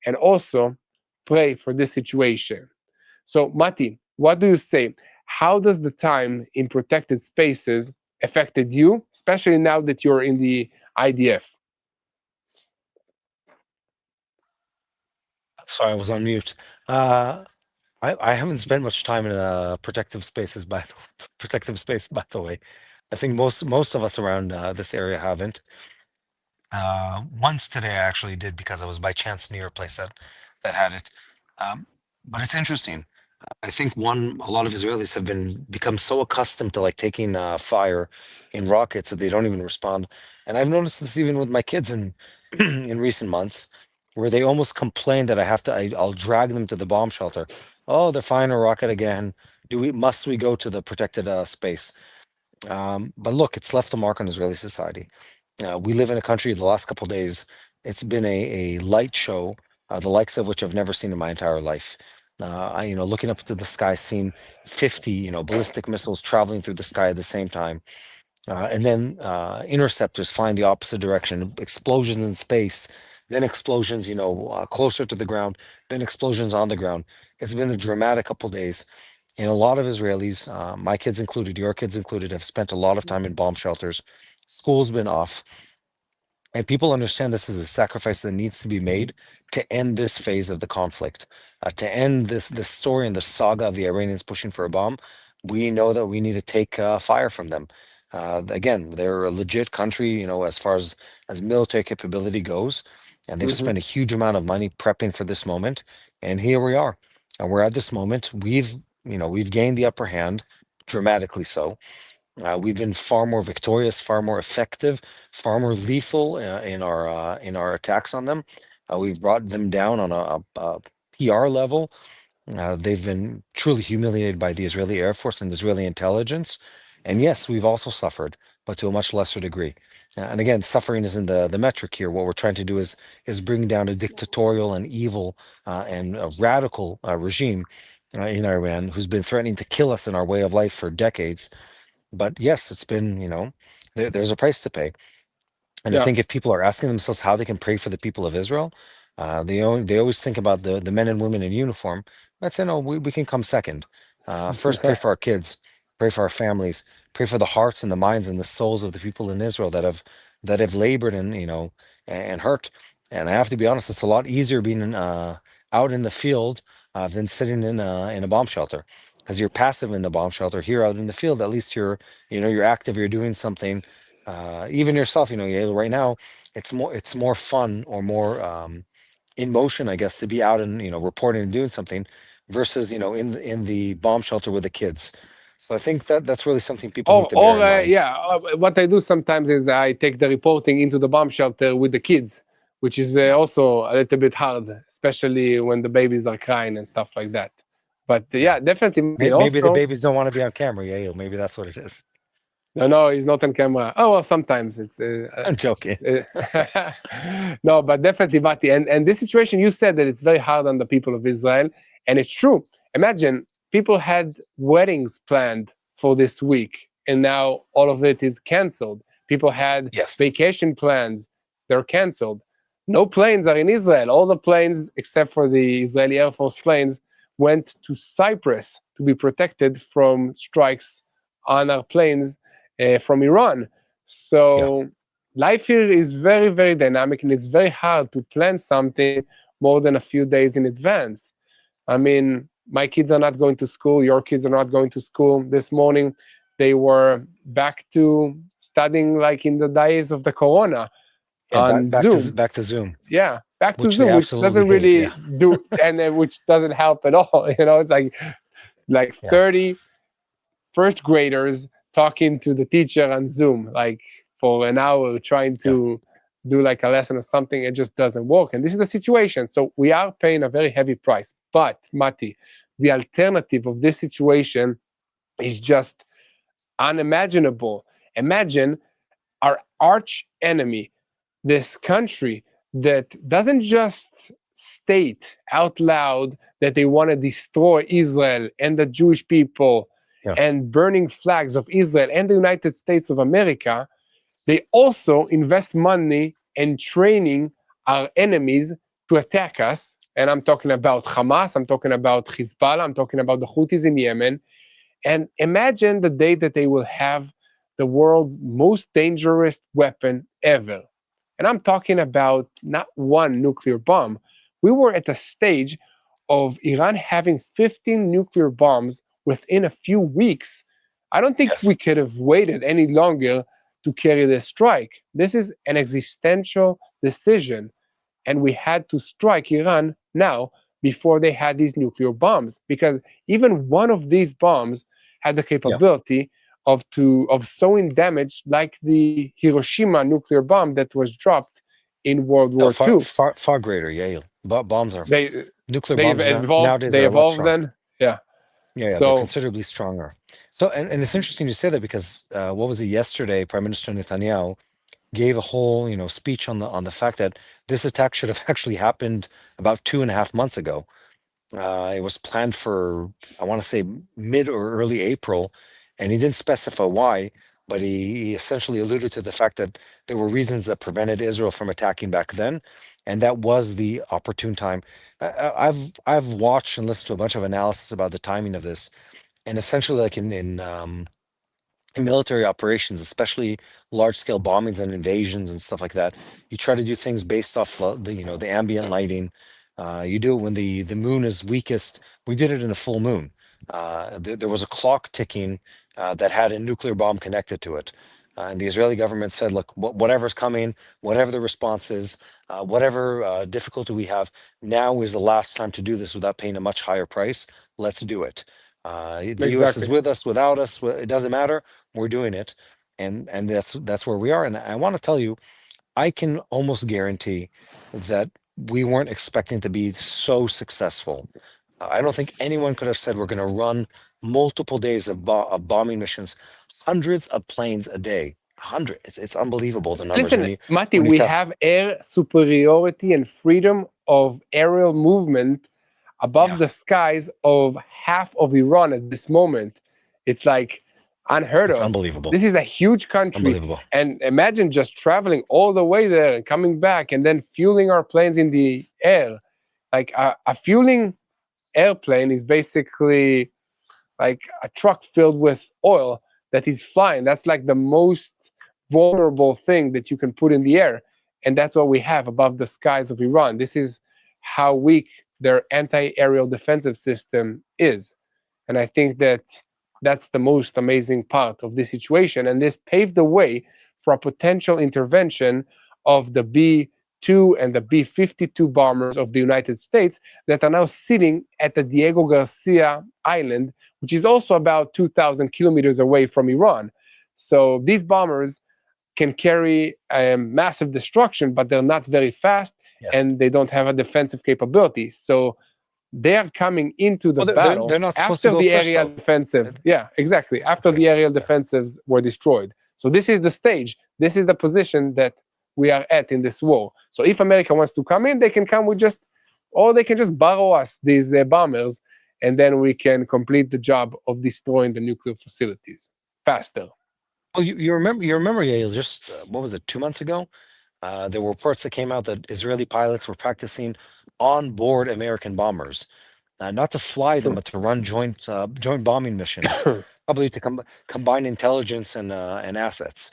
and also pray for this situation. So Mati, what do you say? How does the time in protected spaces affected you, especially now that you're in the IDF? Sorry, I was on mute. I haven't spent much time in protective spaces protective space, by the way. I think most of us around this area haven't. Once today I actually did because I was by chance near a place that had it. But it's interesting. I think a lot of Israelis have become so accustomed to like taking fire in rockets that they don't even respond. And I've noticed this even with my kids in in recent months, where they almost complain that I'll drag them to the bomb shelter. Oh, they're firing a rocket again. Must we go to the protected space? But look, it's left a mark on Israeli society. We live in a country the last couple of days, it's been a light show, the likes of which I've never seen in my entire life. Looking up into the sky, seeing 50, ballistic missiles traveling through the sky at the same time. And then interceptors flying the opposite direction, explosions in space, then explosions, closer to the ground, then explosions on the ground. It's been a dramatic couple days. And a lot of Israelis, my kids included, your kids included, have spent a lot of time in bomb shelters. School's been off. And people understand this is a sacrifice that needs to be made to end this phase of the conflict, to end this story and the saga of the Iranians pushing for a bomb. We know that we need to take fire from them. Again, they're a legit country, as far as military capability goes, and they've Mhm. spent a huge amount of money prepping for this moment. And here we are, and we're at this moment. We've gained the upper hand, dramatically so. We've been far more victorious, far more effective, far more lethal in our attacks on them. We've brought them down on a PR level. They've been truly humiliated by the Israeli Air Force and Israeli intelligence. And yes, we've also suffered, but to a much lesser degree. And again, suffering isn't the metric here. What we're trying to do is bring down a dictatorial and evil and a radical regime in Iran who's been threatening to kill us in our way of life for decades. But yes, it's been, there's a price to pay. And I Yeah. think if people are asking themselves how they can pray for the people of Israel, They always think about the men and women in uniform. I'd say no, we can come second. First, pray for our kids, pray for our families, pray for the hearts and the minds and the souls of the people in Israel that have labored and and hurt. And I have to be honest, it's a lot easier being out in the field than sitting in a bomb shelter, because you're passive in the bomb shelter. Here out in the field, at least you're active, you're doing something. Even yourself, Yael, right now, it's more fun or more in motion, I guess, to be out and reporting and doing something versus in the bomb shelter with the kids. So I think that's really something people need to bear in mind. Yeah, what I do sometimes is I take the reporting into the bomb shelter with the kids, which is also a little bit hard, especially when the babies are crying and stuff like that. But yeah, definitely. Maybe the Also, babies don't want to be on camera, Yael. Maybe that's what it is. no, he's not on camera. Oh, well, sometimes it's. I'm joking. No, but definitely, Mati. And this situation, you said that it's very hard on the people of Israel, and it's true. Imagine people had weddings planned for this week, and now all of it is canceled. People had Yes. vacation plans, they're canceled. No planes are in Israel. All the planes, except for the Israeli Air Force planes, went to Cyprus to be protected from strikes on our planes from Iran. So life here is very, very dynamic, and it's very hard to plan something more than a few days in advance. I mean, my kids are not going to school. Your kids are not going to school. This morning, they were back to studying like in the days of the Corona on Zoom. Back to Zoom. Yeah, back to Which they Zoom, which absolutely doesn't hate. really do, and which doesn't help at all. It's like 30 first graders talking to the teacher on Zoom, like for an hour, trying to do like a lesson or something. It just doesn't work. And this is the situation. So we are paying a very heavy price. But, Mati, the alternative of this situation is just unimaginable. Imagine our arch enemy, this country that doesn't just state out loud that they want to destroy Israel and the Jewish people and burning flags of Israel and the United States of America. They also invest money in training our enemies to attack us. And I'm talking about Hamas, I'm talking about Hezbollah, I'm talking about the Houthis in Yemen. And imagine the day that they will have the world's most dangerous weapon ever. And I'm talking about not one nuclear bomb. We were at a stage of Iran having 15 nuclear bombs within a few weeks. I don't think we could have waited any longer to carry this strike. This is an existential decision, and we had to strike Iran now before they had these nuclear bombs, because even one of these bombs had the capability of sowing damage like the Hiroshima nuclear bomb that was dropped in World War II. Far greater, bombs are nuclear bombs nowadays they are a lot evolved stronger. then. Yeah, they're considerably stronger. So, and it's interesting you say that, because what was it yesterday? Prime Minister Netanyahu gave a whole speech on the fact that this attack should have actually happened about 2.5 months ago. It was planned for, I want to say, mid or early April, and he didn't specify why, but he essentially alluded to the fact that there were reasons that prevented Israel from attacking back then, and that was the opportune time. I've watched and listened to a bunch of analysis about the timing of this, and essentially, like in military operations, especially large-scale bombings and invasions and stuff like that, you try to do things based off the ambient lighting. You do it when the moon is weakest. We did it in a full moon. There was a clock ticking that had a nuclear bomb connected to it. And the Israeli government said, look, whatever's coming, whatever the response is, whatever difficulty we have, now is the last time to do this without paying a much higher price. Let's do it. The U.S. is with us, without us, it doesn't matter. We're doing it, and that's where we are. And I want to tell you, I can almost guarantee that we weren't expecting to be so successful. I don't think anyone could have said we're going to run multiple days of bombing missions, hundreds of planes a day. It's unbelievable, the numbers. Listen, Mati, we have air superiority and freedom of aerial movement above the skies of half of Iran at this moment. It's like unheard It's of. unbelievable. This is a huge country. Unbelievable. And imagine just traveling all the way there and coming back and then fueling our planes in the air. Like a fueling airplane is basically like a truck filled with oil that is flying. That's like the most vulnerable thing that you can put in the air. And that's what we have above the skies of Iran. This is how weak their anti-aerial defensive system is. And I think that that's the most amazing part of this situation. And this paved the way for a potential intervention of the B-2 and the B-52 bombers of the United States that are now sitting at the Diego Garcia Island, which is also about 2,000 kilometers away from Iran. So these bombers can carry massive destruction, but they're not very fast, Yes. and they don't have a defensive capability. So they are coming into the battle they're not supposed to after go the first, aerial though. defensive. Yeah, exactly. After the aerial defensives were destroyed. So this is the stage. This is the position that we are at in this war. So if America wants to come in, they can come with or they can just borrow us these bombers, and then we can complete the job of destroying the nuclear facilities faster. Well, you remember, Yael, just what was it, 2 months ago? There were reports that came out that Israeli pilots were practicing on board American bombers, not to fly them, but to run joint bombing missions, probably to combine intelligence and assets.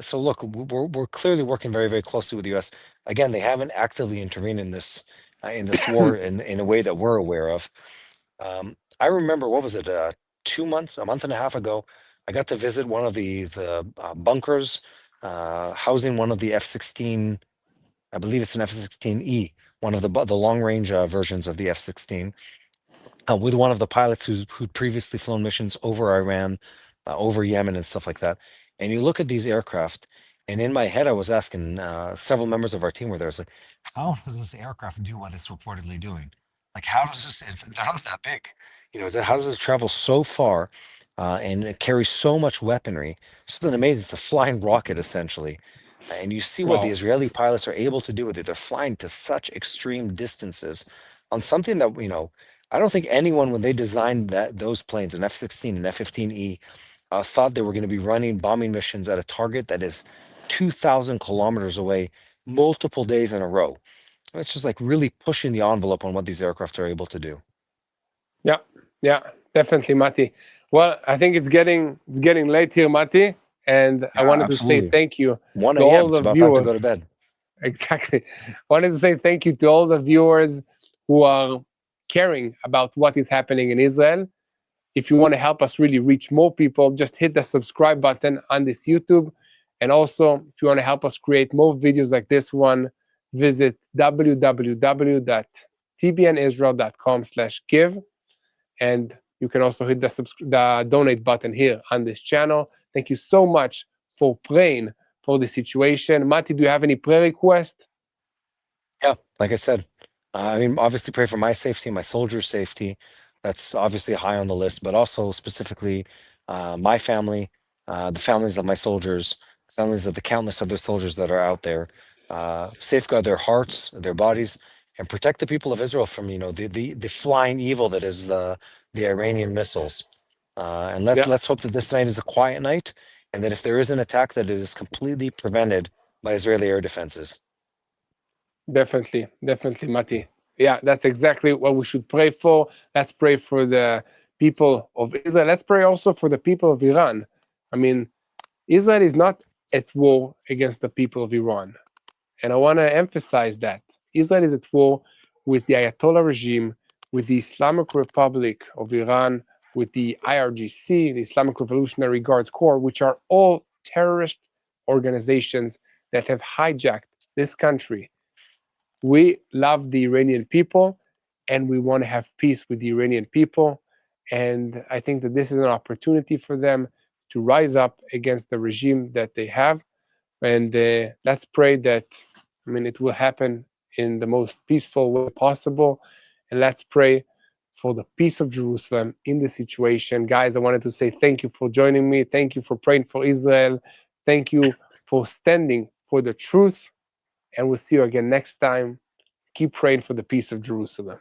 So look, we're clearly working very, very closely with the U.S. Again, they haven't actively intervened in this war in a way that we're aware of. I remember, what was it, 2 months, a month and a half ago, I got to visit one of the bunkers housing one of the F-16. I believe it's an F-16E, one of the long-range versions of the F-16, with one of the pilots who'd previously flown missions over Iran, over Yemen, and stuff like that. And you look at these aircraft, and in my head, I was asking, several members of our team were there. It's like, how does this aircraft do what it's reportedly doing? Like, how does this? They're not that big. How does it travel so far, and it carries so much weaponry? It's just amazing. It's a flying rocket, essentially. And you see what the Wow. Israeli pilots are able to do with it. They're flying to such extreme distances on something that, I don't think anyone, when they designed those planes, an F-16 and F-15E, thought they were going to be running bombing missions at a target that is 2,000 kilometers away, multiple days in a row. It's just like really pushing the envelope on what these aircraft are able to do. Yeah, definitely, Mati. Well, I think it's getting late here, Mati, and I wanted to say Absolutely. thank you 1 to all a.m. It's the about time to go viewers. to bed. Exactly. I wanted to say thank you to all the viewers who are caring about what is happening in Israel. If you want to help us really reach more people, just hit the subscribe button on this YouTube. And also, if you want to help us create more videos like this one, visit www.tbnisrael.com/give. And you can also hit the donate button here on this channel. Thank you so much for praying for the situation. Mati, do you have any prayer request? Yeah, like I said, obviously pray for my safety, my soldiers' safety. That's obviously high on the list, but also specifically my family, the families of my soldiers, families of the countless other soldiers that are out there. Safeguard their hearts, their bodies, and protect the people of Israel from, the flying evil that is the Iranian missiles. And let's hope that this night is a quiet night, and that if there is an attack, that it is completely prevented by Israeli air defenses. Definitely, Mati. Yeah, that's exactly what we should pray for. Let's pray for the people of Israel. Let's pray also for the people of Iran. I mean, Israel is not at war against the people of Iran. And I want to emphasize that. Israel is at war with the Ayatollah regime, with the Islamic Republic of Iran, with the IRGC, the Islamic Revolutionary Guards Corps, which are all terrorist organizations that have hijacked this country. We love the Iranian people, and we want to have peace with the Iranian people. And I think that this is an opportunity for them to rise up against the regime that they have. And let's pray that, it will happen in the most peaceful way possible. And let's pray for the peace of Jerusalem in the situation. Guys, I wanted to say thank you for joining me. Thank you for praying for Israel. Thank you for standing for the truth. And we'll see you again next time. Keep praying for the peace of Jerusalem.